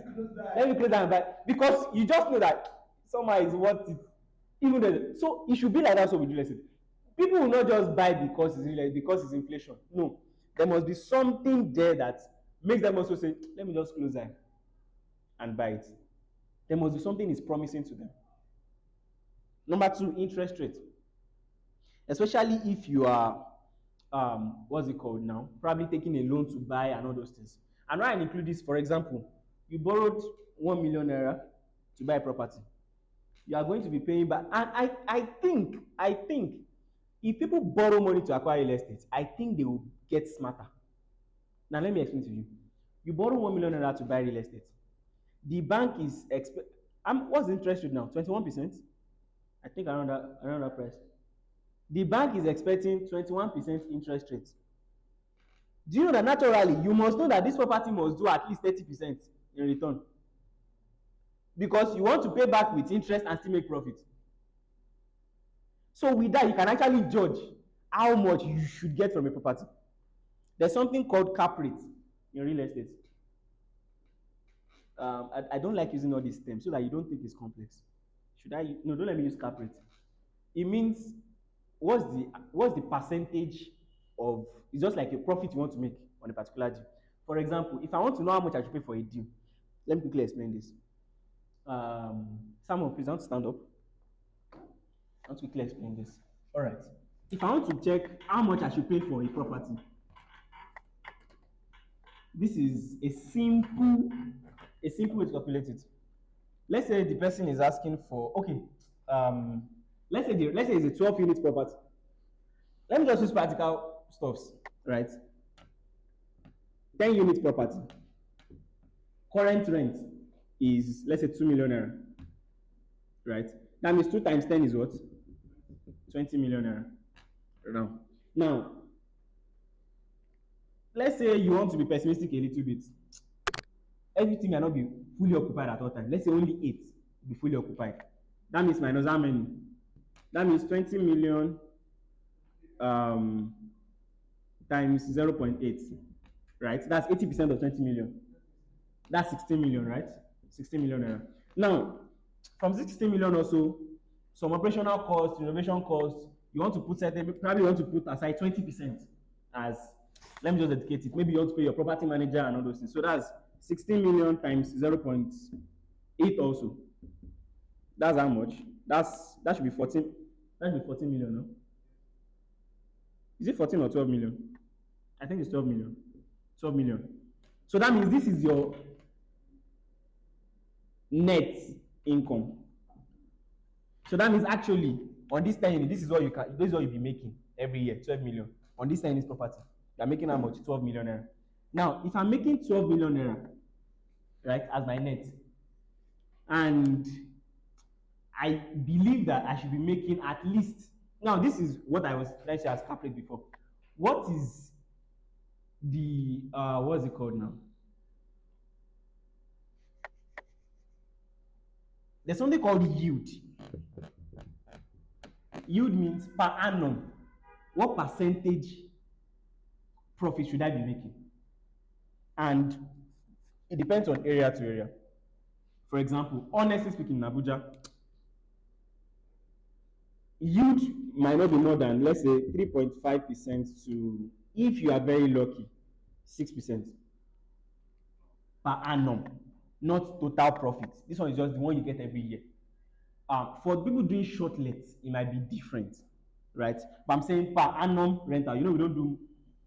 Let me close down and buy it. Because you just know that somehow is worth it. Even though, so it should be like that. So with real estate, people will not just buy because it's real, because it's inflation. No, there must be something there that makes them also say, let me just close down and buy it. There must be something is promising to them. Number two, interest rate. Especially if you are what's it called now, probably taking a loan to buy and all those things. And why I include this, for example, you borrowed 1 million naira to buy a property, you are going to be paying back. And I think if people borrow money to acquire real estate, I think they will get smarter. Now let me explain to you. You borrow 1 million naira to buy real estate, the bank is what's the interest rate now? 21%. I think around that price. The bank is expecting 21% interest rate. Do you know that naturally you must know that this property must do at least 30% in return, because you want to pay back with interest and still make profit? So with that, you can actually judge how much you should get from a property. There's something called cap rate in real estate. I don't like using all these terms so that you don't think it's complex. Should I? No, don't let me use cap rate. It means what's the percentage of, it's just like a profit you want to make on a particular deal. For example, if I want to know how much I should pay for a deal, let me quickly explain this. Someone please, I want to stand up. I want to quickly explain this. All right. If I want to check how much I should pay for a property, this is a simple way to calculate it. Let's say the person is asking for, okay, let's say it's a 12 unit property. Let me just use practical stuffs, right? 10 unit property. Current rent is, let's say, 2 million naira, right? That means 2 times 10 is what? 20 million naira. Now, let's say you want to be pessimistic a little bit. Everything may not be fully occupied at all times. Let's say only 8 be fully occupied. That means minus how many? That means 20 million times 0.8, right? That's 80% of 20 million. That's 16 million, right? 16 million naira. Now, from 16 million also, some operational costs, renovation costs, you want to put certain, probably you want to put aside 20% as, let me just dedicate it. Maybe you want to pay your property manager and all those things. So that's 16 million times 0.8 also. That's how much? That should be 14. That should be 14 million, no? Is it 14 or 12 million? I think it's 12 million. 12 million. So that means this is your net income. So that means actually on this 10 unit, this is what you'll be making every year, 12 million. On this 10 unit property, you're making how much? 12 million naira. Now, if I'm making 12 million naira, right, as my net, and I believe that I should be making at least, now this is what I was trying to say as calculate before. What is the what's it called now? There's something called yield. Yield means per annum. What percentage profit should I be making? And it depends on area to area. For example, honestly speaking, in Abuja, yield might not be more than, let's say, 3.5% to, if you are very lucky, 6% per annum, not total profit. This one is just the one you get every year. For people doing short lets, it might be different, right? But I'm saying per annum rental. You know,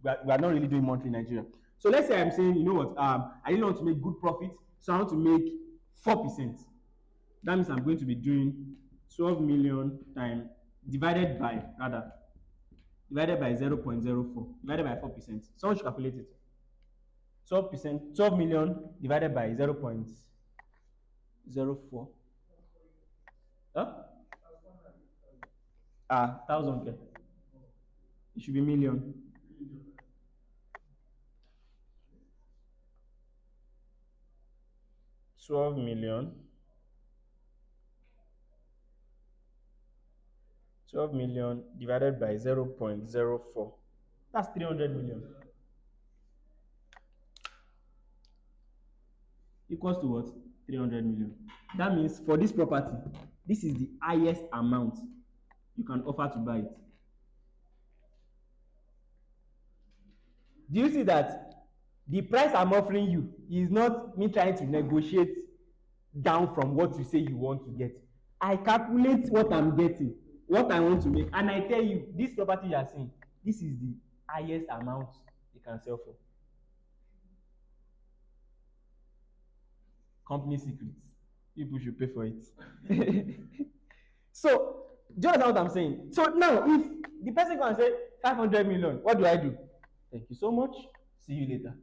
we are not really doing monthly in Nigeria. So let's say I'm saying, you know what, I really want to make good profit, so I want to make 4%. That means I'm going to be doing 12 million time divided by 0.04 divided by 4%. Someone should calculate it. 12%, 12 million divided by 0.04. Huh? 1,000. Okay. It should be million. 12 million. 12 million divided by 0.04. That's 300 million. Equals to what? 300 million. That means for this property, this is the highest amount you can offer to buy it. Do you see that the price I'm offering you is not me trying to negotiate down from what you say you want to get? I calculate what I'm getting, what I want to make, and I tell you, this property you are seeing, this is the highest amount you can sell for. Company secrets. People should pay for it. So, do you understand what I'm saying? So now, if the person can say 500 million, what do I do? Thank you so much. See you later.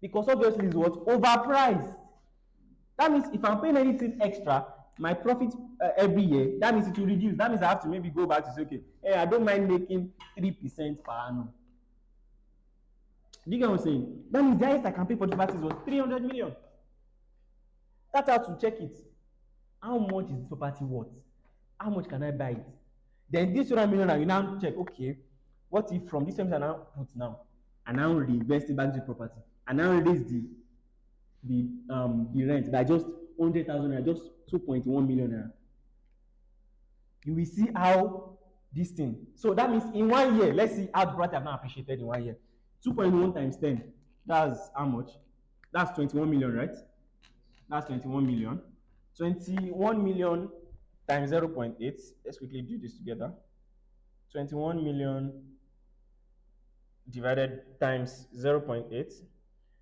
Because obviously it's what? Overpriced. That means if I'm paying anything extra, my profit every year, that means it will reduce. That means I have to maybe go back to say, okay, hey, I don't mind making 3% per annum. Do you get what I'm saying? That means the highest I can pay for the property was 300 million. That's how to check it. How much is this property worth? How much can I buy it? Then this 200 million, you now check, okay, what if from this time I now put now, and now reinvest it back into the property, and now raise the rent by just 100,000 naira, just 2.1 million naira. You will see how this thing. So that means in 1 year, let's see how the property have now appreciated in 1 year. 2.1 times 10, that's how much? That's 21 million, right? That's 21 million. 21 million times 0.8. Let's quickly do this together. 21 million divided times 0.8.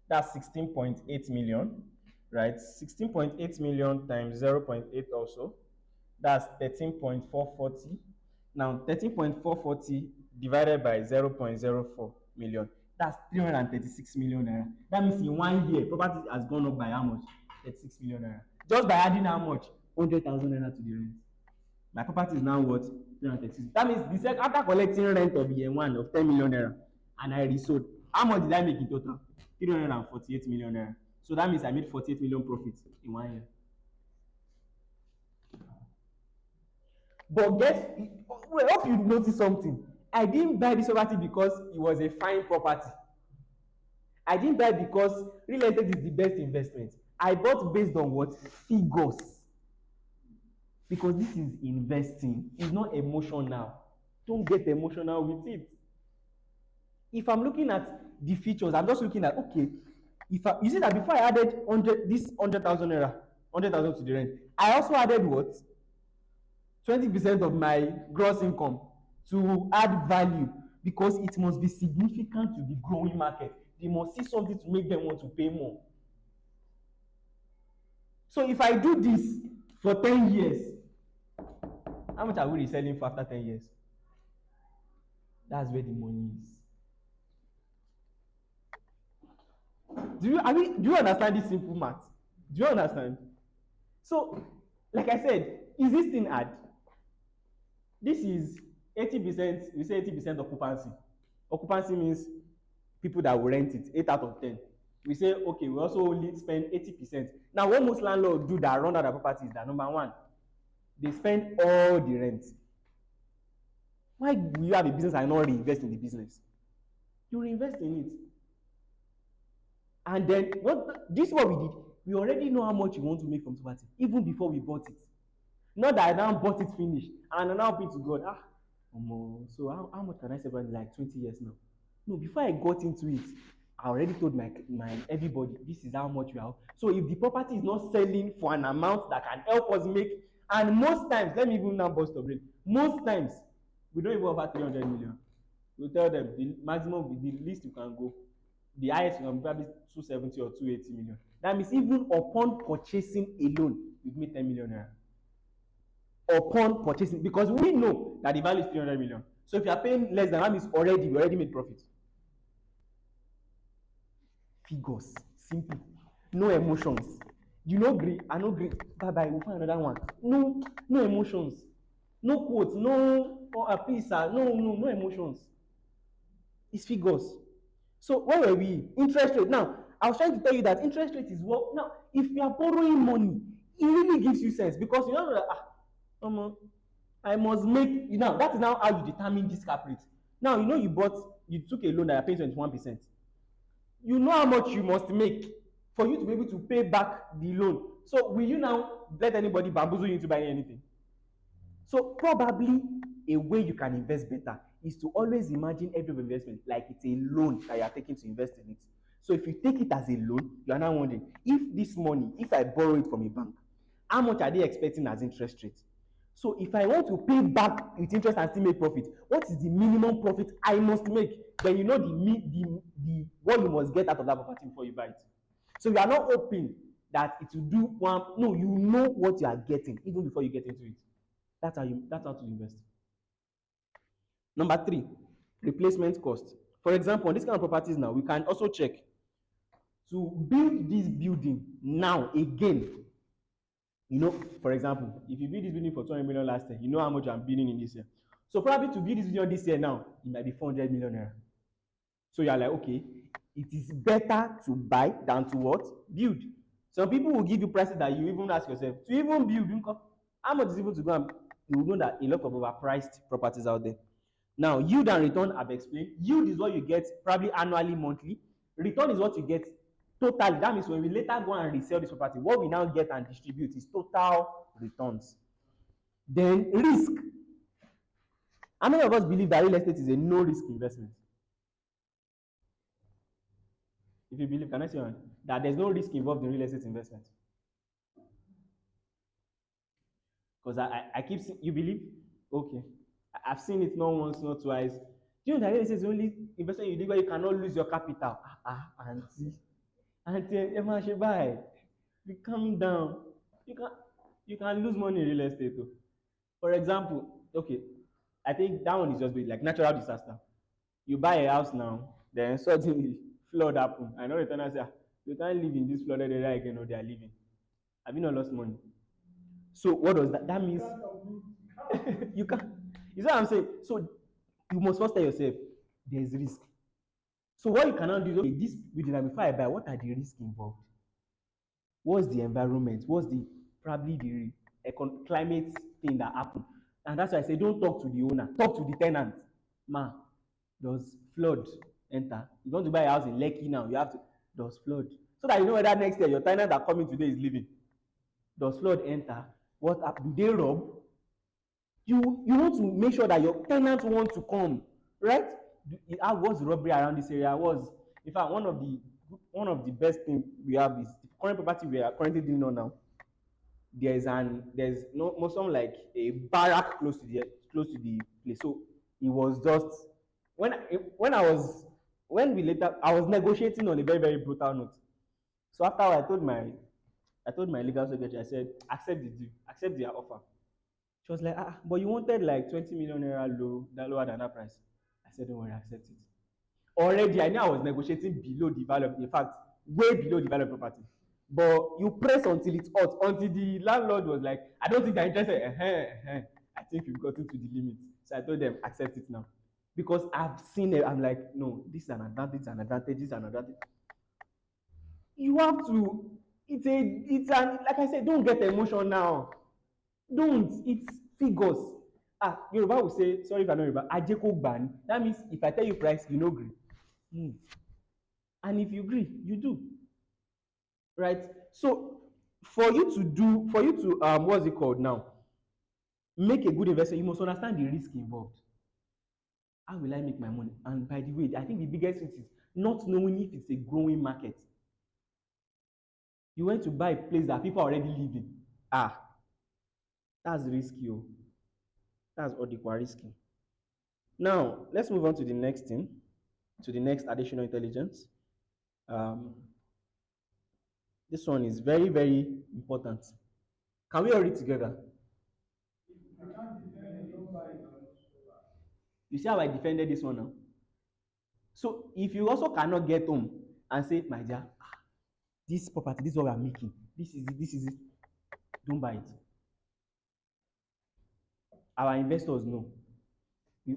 That's 16.8 million, right? 16.8 million times 0.8 also. That's 13.440. Now 13.440 divided by 0.04 million, that's 336 million naira. That means in 1 year property has gone up by how much? 36 million naira. Just by adding how much? 100,000 naira to the rent. My property is now what? 336. That means after collecting rent of year one of 10 million naira and I resold, how much did I make in total? 348 million naira. So that means I made 48 million profit in 1 year. But guess, I hope you notice something. I didn't buy this property because it was a fine property. I didn't buy because real estate is the best investment. I bought based on what? Figures. Because this is investing, it's not emotional. Don't get emotional with it. If I'm looking at the features, I'm just looking at, okay, you see that before I added 100,000 naira, 100,000 to the rent, I also added what? 20% of my gross income to add value, because it must be significant to the growing market. They must see something to make them want to pay more. So if I do this for 10 years, how much are we reselling for after 10 years? That's where the money is. Do you understand this simple math? Do you understand? So, like I said, is this thing hard? This is 80%, we say 80% occupancy. Occupancy means people that will rent it, 8 out of 10. We say, okay, we also only spend 80%. Now, what most landlords do that run out of properties is that, number one, they spend all the rent. Why will you have a business and not reinvest in the business? You reinvest in it. And then, this is what we did. We already know how much we want to make from property, even before we bought it. Not that I now bought it finished, and I now pay to God. So how much can I save in like 20 years now? No, before I got into it, I already told my everybody, this is how much we are. So if the property is not selling for an amount that can help us make, and most times, let me even now bust a brain, most times, we don't even offer 300 million. We tell them the maximum, the least you can go, the highest you can probably 270 or 280 million. That means even upon purchasing alone, you've made 10 million naira. Upon purchasing, because we know that the value is 300 million. So if you are paying less than that, means we already made profit. Figures, simple, no emotions. You no gree, I no gree, bye bye, we'll find another one. No emotions, no quotes, no please sir, no emotions. It's figures. So where were we? Interest rate. Now, I was trying to tell you that interest rate is what. Now, if you are borrowing money, it really gives you sense, because you know that I must make, that is now how you determine this cap rate. Now, you took a loan that you're paying 21%. You know how much you must make for you to be able to pay back the loan. So will you now let anybody bamboozle you into buying anything? So probably a way you can invest better is to always imagine every investment like it's a loan that you are taking to invest in it. So if you take it as a loan, you are now wondering, if this money, if I borrow it from a bank, how much are they expecting as interest rate? So if I want to pay back with interest and still make profit, what is the minimum profit I must make? Then you know the what you must get out of that property before you buy it. So you are not hoping that it will do one. No, you know what you are getting even before you get into it. That's how to invest. Number 3, replacement cost. For example, on this kind of properties now, we can also check to build this building now again. For example, if you build this building for 200 million last year, you know how much I'm building in this year. So probably to build this building this year now, it might be 400 million naira. So you are like, okay, it is better to buy than to what? Build. Some people will give you prices that you even ask yourself, to even build, how much is even to go and you will know that a lot of overpriced properties out there. Now, yield and return I've explained. Yield is what you get probably annually, monthly. Return is what you get totally. That means when we later go and resell this property, what we now get and distribute is total returns. Then risk. How many of us believe that real estate is a no risk investment? If you believe, can I say that there's no risk involved in real estate investment? Because I keep seeing, you believe? Okay. I've seen it not once, not twice. Do you know that real estate is the only investment you do where you cannot lose your capital? Auntie, Emma, buy. Be calming down. You can lose money in real estate too. For example, okay, I think that one is just like natural disaster. You buy a house now, then suddenly flood happen. I know the ten ant say, you can't live in this flooded area again, or they are living. Have you not lost money? So what does that? That means you can't. You see what I'm saying? So you must first tell yourself there is risk. So what you cannot do is okay, this building na before I buy, what are the risks involved? What's the environment? What's the probably the climate thing that happen? And that's why I say don't talk to the owner, talk to the tenant. Ma, does flood enter? You want to buy a house in Lekki now, you have to does flood. So that you know whether next year your tenant that coming today is leaving. Does flood enter? What do they rob? You want to make sure that your tenants want to come, right? How was robbery around this area? Was in fact one of the best thing we have is the current property we are currently dealing on now. There's no most some like a barrack close to the place. So it was just when when I was when we later I was negotiating on a very very brutal note. So after I told my legal secretary, I said accept the deal, accept their offer. She was like, but you wanted like 20 million naira lower than that price. I said, don't worry, accept it. Already, I knew I was negotiating below the value, in fact, way below the value of property. But you press until it's hot, until the landlord was like, I don't think they're interested. I think we've gotten to the limit. So I told them, accept it now. Because I've seen it, I'm like, no, this is an advantage, this is an advantage. You have to, like I said, don't get emotion now. Don't. It's figures. Yoruba will say, sorry if I know Yoruba, ajeko gbani. That means if I tell you price, you no gree. Move. And if you gree, you do. Right? So for you to what's it called now? Make a good investment, you must understand the risk involved. How will I make my money? And by the way, I think the biggest risk is not knowing if it's a growing market. You went to buy a place that people are already living. That's risky. Oh. That's all the risky. Now, let's move on to the next thing, to the next additional intelligence. Um, this one is very, very important. Can we all read together? You see how I defended this one now? So, if you also cannot get home and say, my dear, this property, this is what we are making, this is it, don't buy it. Our investors know.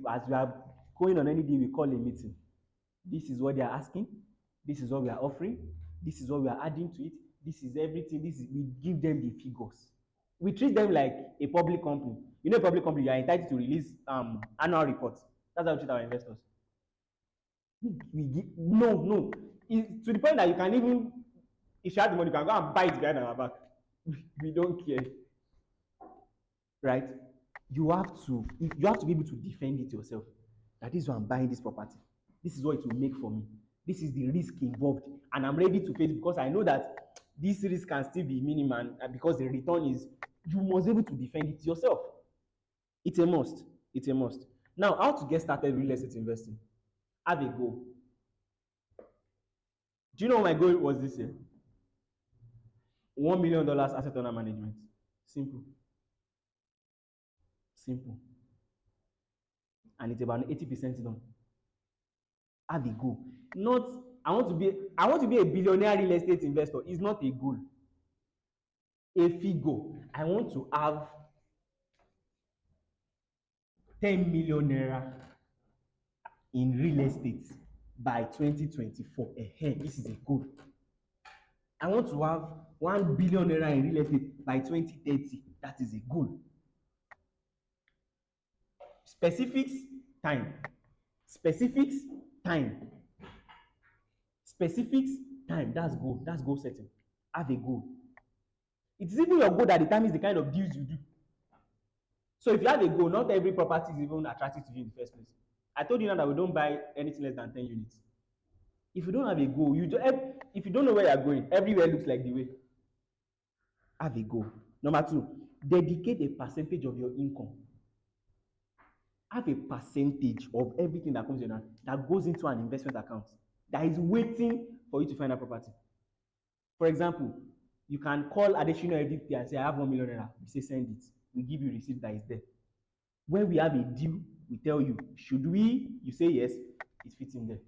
As we are going on any day, we call a meeting. This is what they are asking. This is what we are offering. This is what we are adding to it. This is everything. We give them the figures. We treat them like a public company. You know, a public company, you are entitled to release annual reports. That's how we treat our investors. We give no. It's to the point that you can even, if you have the money, you can go and buy it behind our back. We don't care, right? You have to be able to defend it yourself. That is why I'm buying this property. This is what it will make for me. This is the risk involved, and I'm ready to face it because I know that this risk can still be minimal, and because the return is, you must be able to defend it yourself. It's a must. It's a must. Now, how to get started real estate investing? Have a goal. Do you know what my goal was this year? $1 million asset under management. Simple. Simple. And it's about 80% done. Have a goal. Not I want to be a billionaire real estate investor. Is not a goal. A figure. I want to have 10 million naira in real estate by 2024. This is a goal. I want to have 1 billion naira in real estate by 2030. That is a goal. Specifics, time. Specifics, time. Specifics, time. That's goal. That's goal setting. Have a goal. It is even your goal that determines the kind of deals you do. So if you have a goal, not every property is even attractive to you in the first place. I told you now that we don't buy anything less than 10 units. If you don't have a goal, if you don't know where you're going, everywhere looks like the way. Have a goal. Number 2, dedicate a percentage of your income. Have a percentage of everything that comes in that goes into an investment account that is waiting for you to find a property. For example, you can call Adesina every day and say, I have 1 million naira. We say, send it. We give you receipt that is there. When we have a deal, we tell you, should we? You say yes, it fits in there.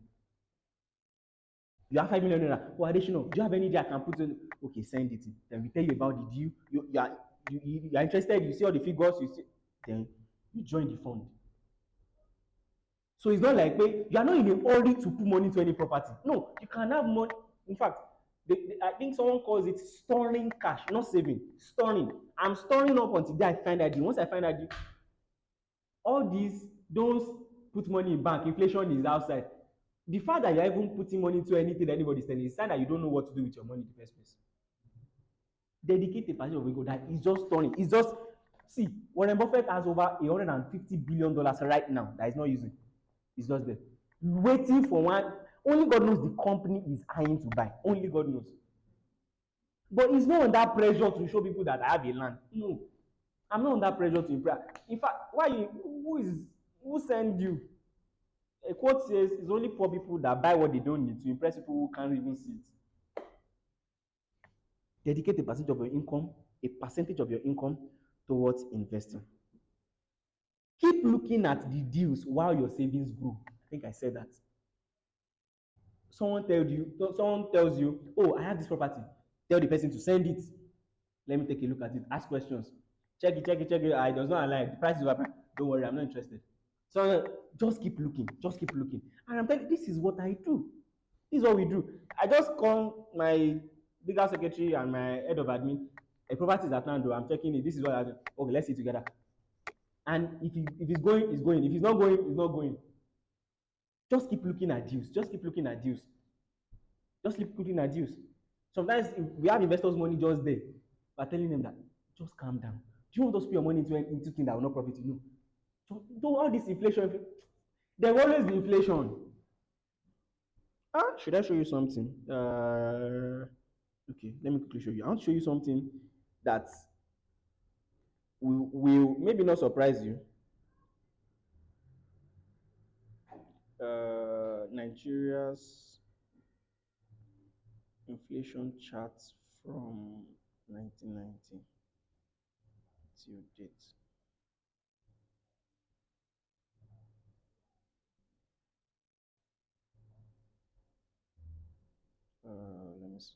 You have 5 million naira. Oh, Adesina, do you have any day I can put in? Okay, send it. Then we tell you about the deal. You are interested, you see all the figures, you see, then you join the fund. So it's not like you are not in a hurry to put money into any property. No, you can have money. In fact, I think someone calls it storing cash, not saving. Storing. I'm storing up until I find that deal. Once I find that deal, all these, don't put money in bank, inflation is outside. The fact that you're even putting money into anything that anybody's telling you is a sign that you don't know what to do with your money in the first place. Dedicate a percentage of income that is just storing. It's just, see, Warren Buffett has over $150 billion right now that he's not using. It's just there, waiting for one. Only God knows the company is eyeing to buy. Only God knows. But he's not under pressure to show people that I have a land. No, I'm not under pressure to impress. In fact, who send you? A quote says it's only poor people that buy what they don't need to impress people who can't even see it. Dedicate a percentage of your income towards investing. Keep looking at the deals while your savings grow. I think I said that. Someone tells you, oh, I have this property. Tell the person to send it. Let me take a look at it. Ask questions. Check it. It does not align. The price is overpriced. Don't worry, I'm not interested. So just keep looking. And I'm telling you, this is what I do. This is what we do. I just call my legal secretary and my head of admin. A property is at hand, I'm checking it. This is what I do. Okay, let's see together. And if it's going, it's going. If it's not going, it's not going. Just keep looking at deals. Sometimes if we have investors' money just there, we're telling them that just calm down. Do you want us to put your money into things that will not profit you? No. So all this inflation, there will always be inflation. Should I show you something? Okay, let me quickly show you. I want to show you something that will maybe not surprise you. Nigeria's inflation chart from 1990 till date.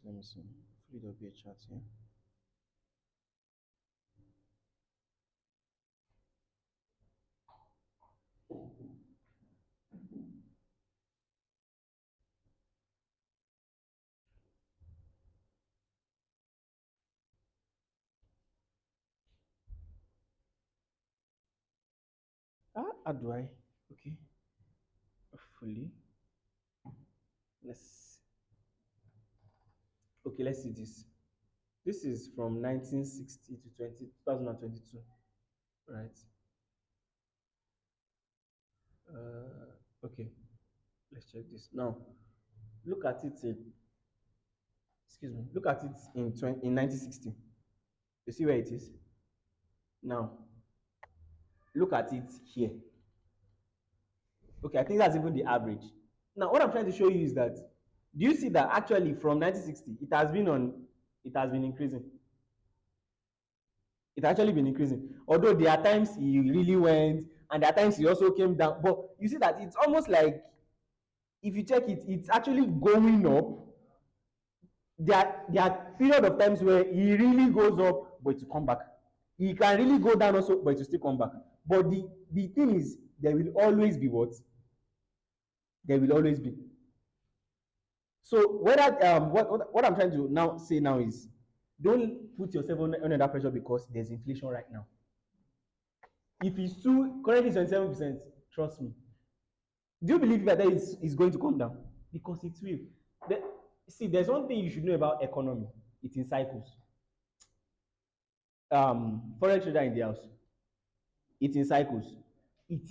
Let me see. Hopefully there'll be a chart here. How do I? Okay. Hopefully. Let's see this. This is from 1960 to 2022, right? Okay, let's check this now. Look at it look at it in 1960. You see where it is now. Look at it here. Okay, I think that's even the average. Now what I'm trying to show you is that, do you see that actually from 1960 it has been increasing. It's actually been increasing, although there are times he really went and there are times he also came down. But you see that it's almost like, if you check it, it's actually going up. There are period of times where he really goes up but it will come back. He can really go down also but it will still come back. But the thing is, there will always be what? There will always be. So whether what I'm trying to now say now is, don't put yourself under that pressure because there's inflation right now. If it's currently 27%, trust me. Do you believe that is going to come down? Because it will. See, there's one thing you should know about economy. It's in cycles. Forex trader in the house. It's in cycles. It's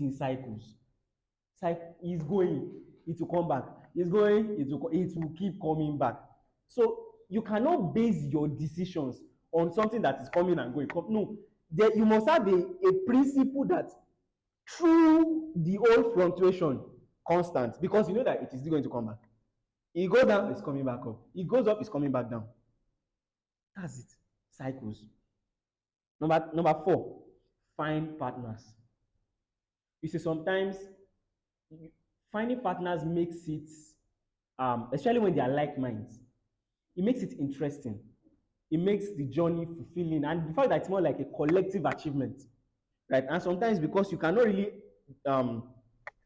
going, it will come back. It's going, it will keep coming back. So you cannot base your decisions on something that is coming and going. No, you must have a principle that through the whole fluctuation constant, because you know that it is still going to come back. It goes down, it's coming back up. It goes up, it's coming back down. That's it. Cycles. Number 4, find partners. You see, sometimes finding partners makes it, especially when they are like minds, it makes it interesting. It makes the journey fulfilling, and the fact that it's more like a collective achievement, right? And sometimes because you cannot really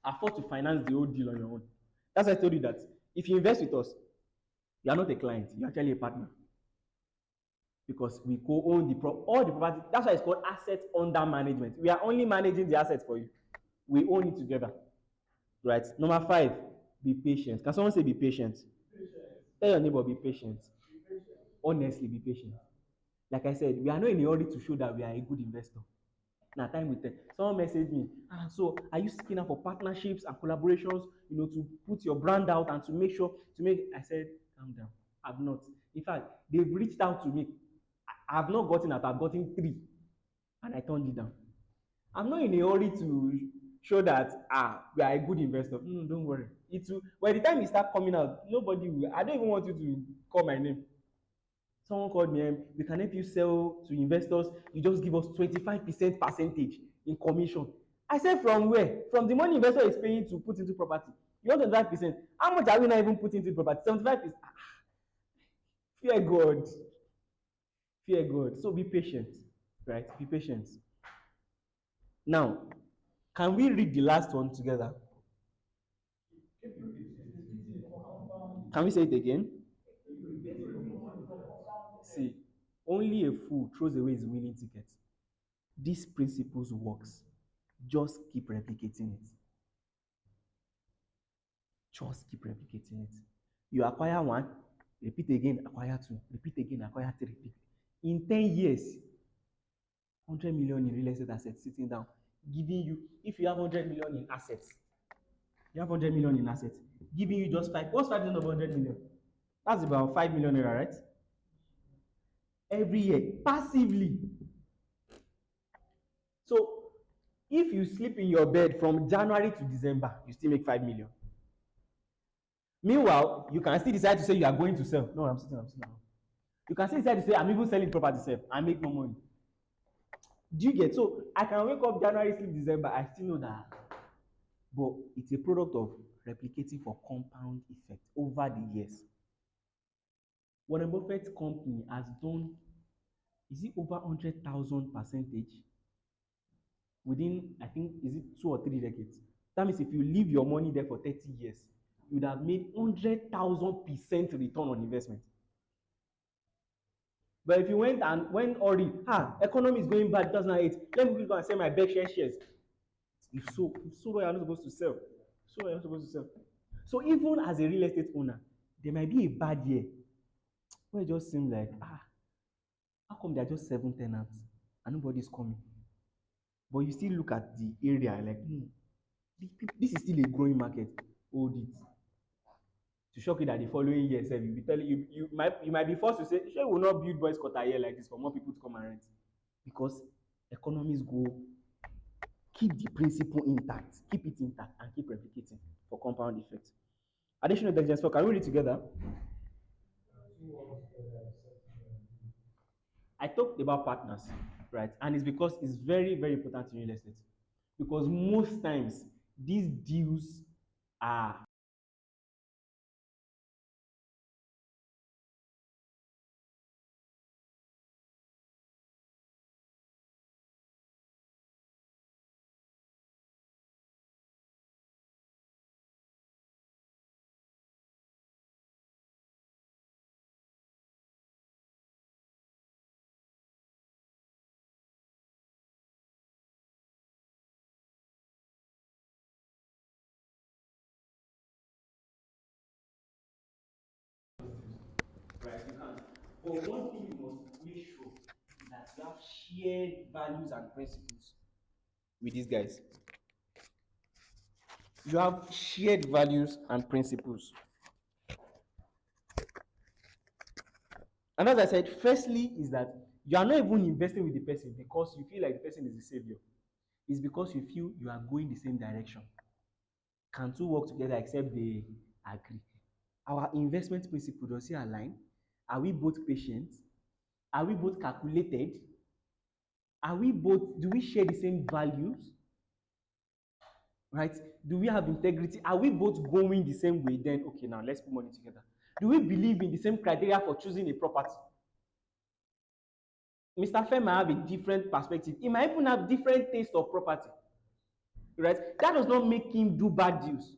afford to finance the whole deal on your own. That's why I told you that if you invest with us, you are not a client, you're actually a partner because we co-own all the property. That's why it's called assets under management. We are only managing the assets for you. We own it together, right? Number 5, be patient. Can someone say be patient? Tell your neighbor, be patient. Honestly, be patient. Like I said, we are not in a hurry to show that we are a good investor. Now, time will tell. Someone messaged me, so are you seeking out for partnerships and collaborations, to put your brand out and to make sure, I said, calm down. I've not. In fact, they've reached out to me. I've not gotten it, I've gotten 3, and I turned it down. I'm not in a hurry to show that we are a good investor. Don't worry. It will, by the time it start coming out, nobody will. I don't even want you to call my name. Someone called me, we can help you sell to investors. You just give us 25% percentage in commission. I said, from where? From the money investor is paying to put into property. You want 25%? How much are we not even putting into property? 75%. Fear God. Fear God. So be patient, right? Be patient. Now, can we read the last one together? Can we say it again? See, only a fool throws away his winning ticket. These principles works. Just keep replicating it. Just keep replicating it. You acquire 1, repeat again, acquire 2, repeat again, acquire 3, repeat. In 10 years, 100 million in real estate assets sitting down, giving you, if you have 100 million in assets, giving you just 5. What's 5% of 100 million? That's about 5 million naira, right? Every year, passively. So, if you sleep in your bed from January to December, you still make 5 million. Meanwhile, you can still decide to say you are going to sell. No, I'm sitting. You can still decide to say, I'm even selling property sell and make no money. Do you get? So I can wake up January, sleep December, I still know that. But it's a product of replicating for compound effect over the years. Warren Buffett's company has done, is it over 100,000 percentage within, I think, is it 2 or 3 decades? That means if you leave your money there for 30 years, you would have made 100,000% return on investment. But if you went and when already, economy is going bad 2008, let me go and sell my Berkshire shares. If so well, you're not supposed to sell. So even as a real estate owner, there might be a bad year where it just seems like, how come there are just 7 tenants and nobody's coming? But you still look at the area like, this is still a growing market. Hold it. To shock you that the following year, you'll be telling you might be forced to say, sure, we will not build boys quarter here like this for more people to come and rent. Because economies go, keep the principle intact, keep it intact, and keep replicating for compound effect. Additional intelligence, can we read together? I talked about partners, right? And it's because it's very, very important in real estate. Because most times these deals are right, you can't. But one thing you must make sure is that you have shared values and principles with these guys. You have shared values and principles. And as I said, firstly, is that you are not even investing with the person because you feel like the person is the savior. It's because you feel you are going the same direction. Can two work together except they agree? Our investment principle, does it align? Are we both patient? Are we both calculated? Do we share the same values? right? Do we have integrity? Are we both going the same way? Then, okay, now let's put money together. Do we believe in the same criteria for choosing a property? Mr. Fair might have a different perspective. He might even have different taste of property, right? That does not make him do bad deals.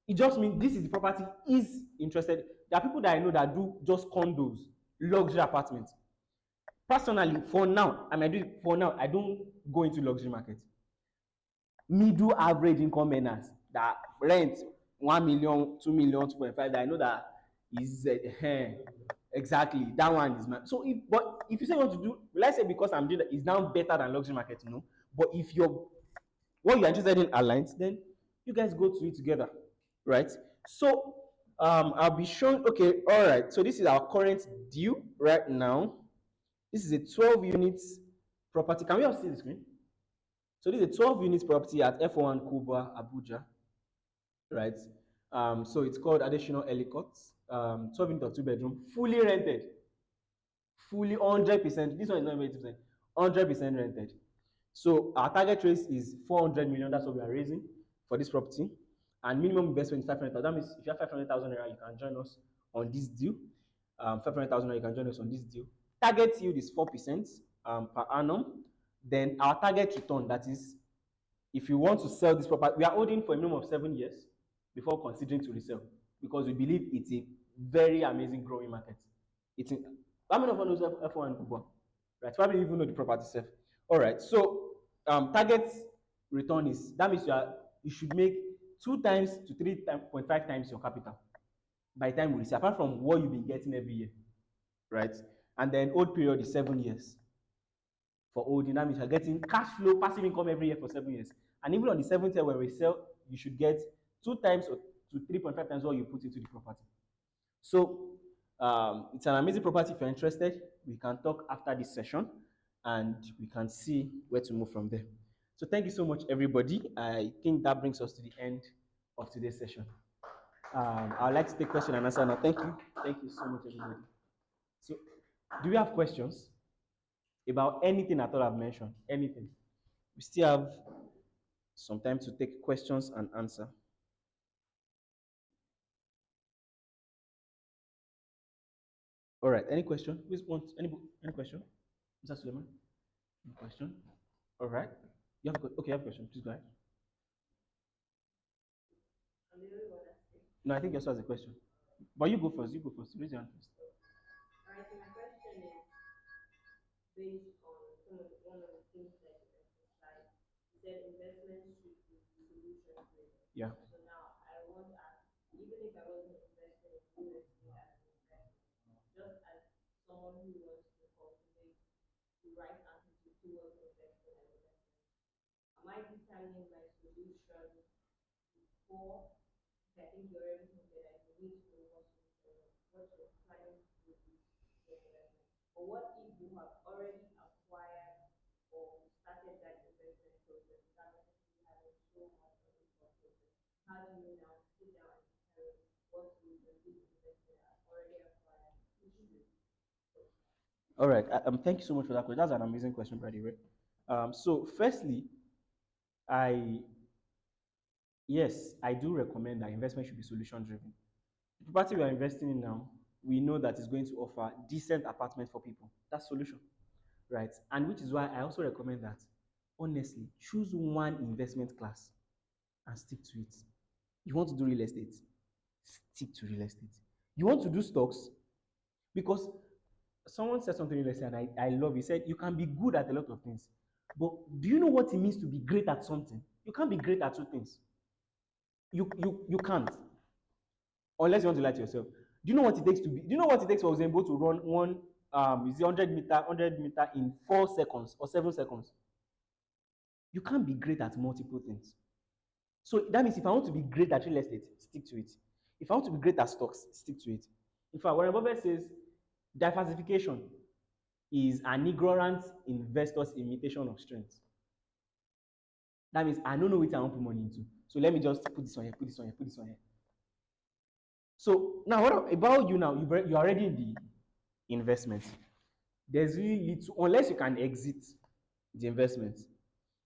It just means this is the property he's interested. There are people that I know that do just condos, luxury apartments. Personally, for now, I might do it for now. I don't go into luxury market. Middle average income earners that rent 1 million, 2 million, 2.5, that I know that is exactly that one is my. So if you say you want to do, will I say because I'm doing that is now better than luxury market? No. But if you're what you're interested in aligns, then you guys go to it together, right? So I'll be showing. Okay, all right. So this is our current deal right now. This is a 12 units property. Can we all see the screen? So this is a 12 units property at F1 Kuba, Abuja, right? So it's called Adesina enq. 12 units of 2 bedroom, fully rented, fully 100%. This one is not 80%, 100% rented. So our target raise is 400 million. That's what we are raising for this property. And minimum investment is 500,000. That means if you have 500,000 naira, you can join us on this deal. 500,000 naira, you can join us on this deal. Target yield is 4% per annum. Then our target return, that is, if you want to sell this property, we are holding for a minimum of 7 years before considering to resell, because we believe it's a very amazing growing market. It's in, how many of us knows F1 Kuba? Right, probably even know the property itself. All right, so target return is, that means you should make 2 times to 3.5 times your capital by the time we resell, apart from what you've been getting every year, right? And then hold period is 7 years for holding. That means you're getting cash flow, passive income every year for 7 years. And even on the 7th year when we sell, you should get 2 times or to 3.5 times what you put into the property. So it's an amazing property. If you're interested, we can talk after this session and we can see where to move from there. So thank you so much, everybody. I think that brings us to the end of today's session. I'd like to take question and answer now. Thank you. Thank you so much, everybody. So do we have questions about anything at all I've mentioned? Anything? We still have some time to take questions and answer. All right. Any question? Please want any question? Mr. Suleiman? Any question? All right. You have okay, you have a question. Please go ahead. No, I think you also has a question. But you go first. You go first. Raise your hand first. Alright, so my question is based on one of the things that you emphasized. You said investment should be solution driven. Yeah. So now I want to ask, even if I wasn't invested in real estate as an investment, just as someone who wants to cultivate the right attitude towards investing and investment, am I determining my solution before? I think you already hinted at you need to know what you're planning to do with your investment. But what if you have already acquired or started that investment process without necessarily having so much of a thought process? How do you now sit down and determine what solution this investment has already acquired should? All right. Thank you so much for that question. That's an amazing question, by the way. So, firstly, I yes, I do recommend that investment should be solution driven. The property we are investing in now, we know that it's going to offer decent apartment for people. That's solution, right? And which is why I also recommend that, honestly, choose one investment class and stick to it. You want to do real estate, stick to real estate. You want to do stocks, because someone said something real estate and I love it. He said you can be good at a lot of things, but do you know what it means to be great at something? You can't be great at 2 things. You can't, unless you want to lie to yourself. Do you know what it takes to be? Do you know what it takes for Usain to run one is it 100 meter in 4 seconds or 7 seconds? You can't be great at multiple things. So that means if I want to be great at real estate, stick to it. If I want to be great at stocks, stick to it. In fact, Warren Buffett says diversification is an ignorant investor's imitation of strength. That means I don't know which I want to put money into. So let me just put this one here, put this one here, put this one here. So now, what about you now? You're already in the investment. There's really little, unless you can exit the investment,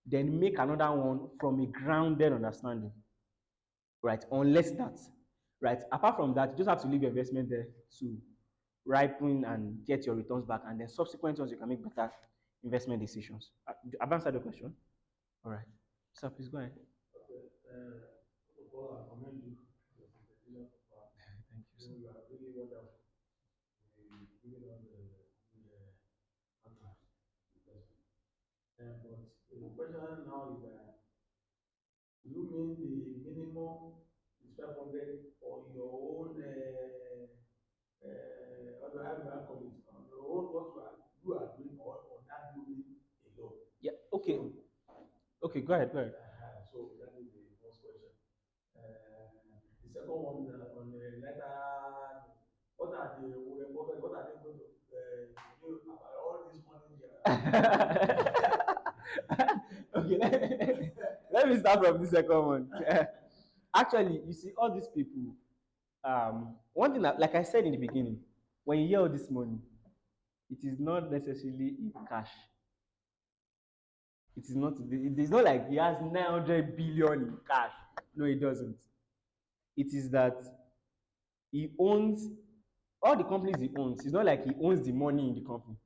then make another one from a grounded understanding, right? Unless that, right? Apart from that, you just have to leave your investment there to ripen and get your returns back, and then subsequent ones you can make better investment decisions. I've answered the question. All right. So please go ahead. Okay. First of all, I commend you for your presentation so far. Thank you, You sir. know, you are really wonderful. You giving us the answers to the question. But the question now is that do you mean the minimum is 500 on your own, how do I call it, on your own, what you are doing or on that building alone? Yeah. Okay. So, Okay. Go ahead. Go ahead. so that is the first question. The second one on the letter, what are the what are they going to do about all this money they are? Okay. Let me start from the second one. Actually, you see, all these people. One thing that, like I said in the beginning, when you hear all this money, it is not necessarily in cash. It is not. It is not like he has 900 billion in cash. No, he doesn't. It is that he owns all the companies he owns. It's not like he owns the money in the company.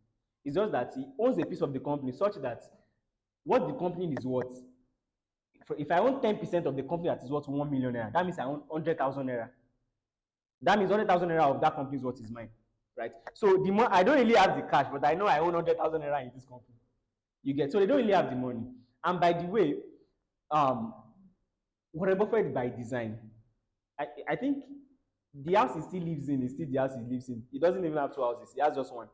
It's just that he owns a piece of the company such that what the company is worth. If I own 10% of the company that is worth 1 million naira, that means I own 100,000 naira. That means 100,000 naira of that company is what is mine, right? So the more I don't really have the cash, but I know I own 100,000 naira in this company. You get, so they don't really have the money. And by the way, Warren Buffett by design, I think the house he still lives in is still the house he lives in. He doesn't even have two houses; he has just one.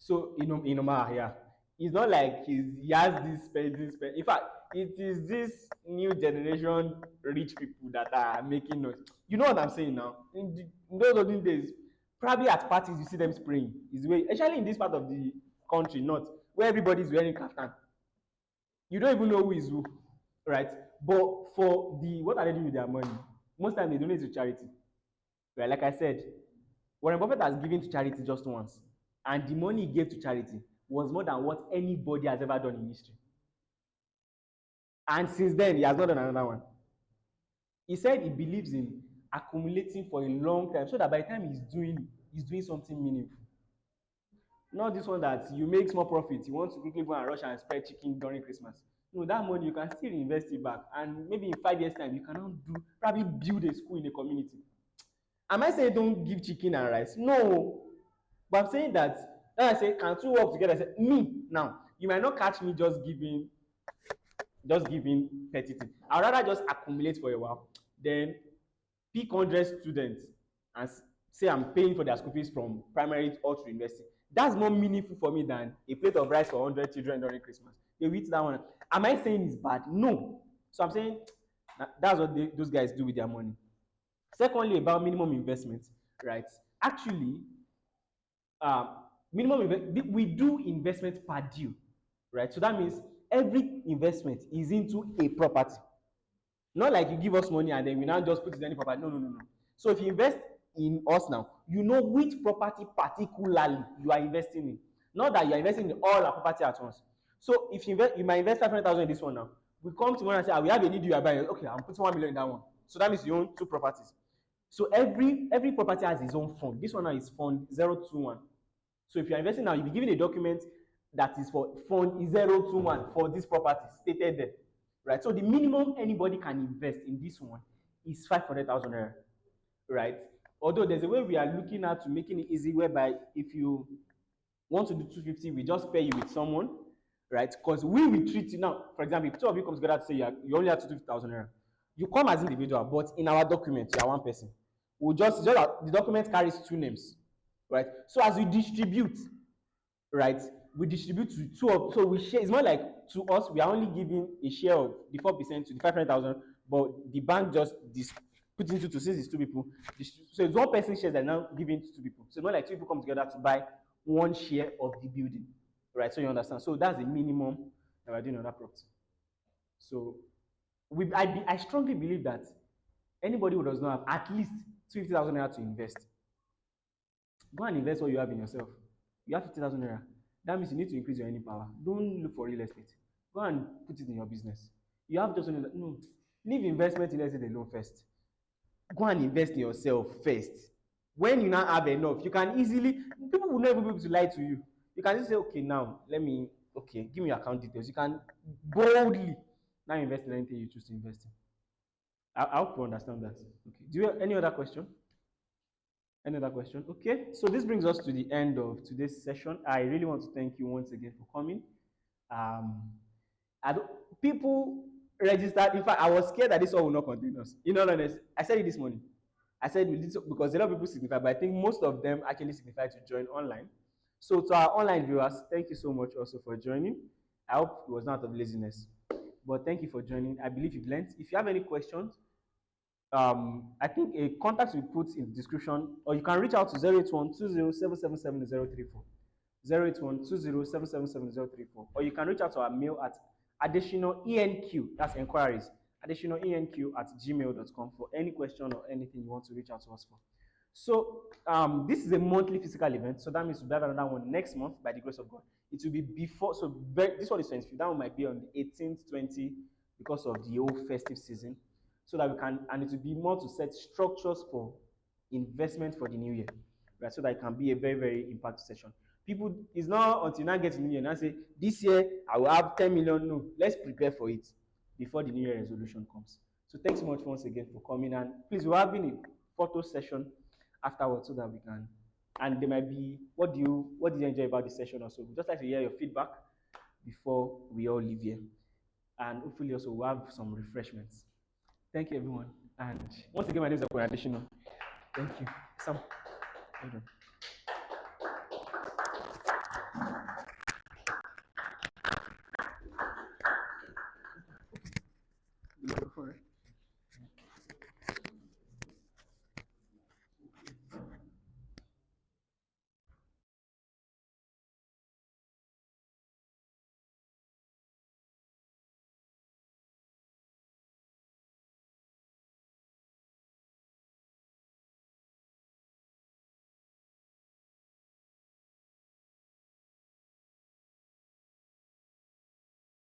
So in Omaha, yeah, it's not like he has this spending. In fact, it is this new generation rich people that are making noise. You know what I'm saying now? In those olden days, probably at parties you see them spraying. Is way, especially in this part of the country, not where everybody is wearing kaftan. You don't even know who is who, right? But for the what are they doing with their money? Most time they donate to charity. Right? Like I said, Warren Buffett has given to charity just once, and the money he gave to charity was more than what anybody has ever done in history. And since then, he has not done another one. He said he believes in accumulating for a long time, so that by the time he's doing something meaningful. Not this one that you make small profit, you want to quickly go and rush and spend chicken during Christmas. No, that money you can still reinvest it back, and maybe in 5 years' time, you can now do probably build a school in a community. Am I saying don't give chicken and rice? No. But I'm saying that when I say can two work together, I say me now. You might not catch me just giving petty thing. I'd rather just accumulate for a while, then pick 100 students and say I'm paying for their school fees from primary all to university. That's more meaningful for me than a plate of rice for 100 children during Christmas. They will eat that one. Am I saying it's bad? No. So I'm saying that's what those guys do with their money. Secondly, about minimum investment, right? Actually, we do investment per deal, right? So that means every investment is into a property. Not like you give us money and then we now just put it in any property. No, no, no, no. So if you invest in us now, you know which property particularly you are investing in. Not that you are investing in all our property at once. So if you invest, you might invest 500,000 in this one now. We come to one and say, we have a need you are buying. Okay, I'm putting 1 million in that one. So that means you own two properties. So every property has its own fund. This one now is fund 021. So if you are investing now, you'll be given a document that is for fund 021 for this property stated there, right? So the minimum anybody can invest in this one is 500,000 naira, right? Although there's a way we are looking at to making it easy, whereby if you want to do 250, we just pair you with someone, right? Because we will treat you now. For example, if two of you come together to say you only have 250,000 naira, you come as individual, but in our document you are one person. We'll just that the document carries two names, right? So as we distribute, right, we distribute to two of, so we share. It's more like to us we are only giving a share of the 4% to the 500,000, but the bank just put into two, since it's two people. So it's one person shares that now giving to two people. So it's not like two people come together to buy one share of the building, right? So you understand. So that's the minimum that we're doing on that property. So I strongly believe that anybody who does not have at least 50,000 naira to invest, go and invest what you have in yourself. You have 50,000 naira. That means you need to increase your earning power. Don't look for real estate. Go and put it in your business. You have just only no, leave investment in estate alone first. Go and invest in yourself first. When you now have enough, you can easily, people will not even be able to lie to you. You can just say, okay, now let me, okay, give me your account details. You can boldly now invest in anything you choose to invest in. I hope you understand that. Okay. Do you have any other question? Any other question? Okay. So this brings us to the end of today's session. I really want to thank you once again for coming. Um, people registered. In fact, I was scared that this all will not contain us. In all honesty, I said it this morning. I said because a lot of people signify, but I think most of them actually signify to join online. So to our online viewers, thank you so much also for joining. I hope it was not out of laziness, but thank you for joining. I believe you've learned. If you have any questions, I think a contact will be put in the description, or you can reach out to 08120777034. 08120777034, or you can reach out to our mail at adesinaenq, that's enquiries, adesinaenq@gmail.com for any question or anything you want to reach out to us for. So this is a monthly physical event, so that means we'll have another one next month by the grace of God. It will be before, so this one is 25th, that one might be on the 18th, 20th because of the whole festive season, so that we can, and it will be more to set structures for investment for the new year, right? So that it can be a very, very impactful session. People, it's not until now get to new year now say, this year I will have 10 million. No, let's prepare for it before the new year resolution comes. So thanks so much once again for coming, and please, we're having a photo session afterwards so that we can, and there might be, what did you enjoy about the session also? We'd just like to hear your feedback before we all leave here. And hopefully also we'll have some refreshments. Thank you everyone. And once again, my name is Adesina. Thank you. Sam, well done.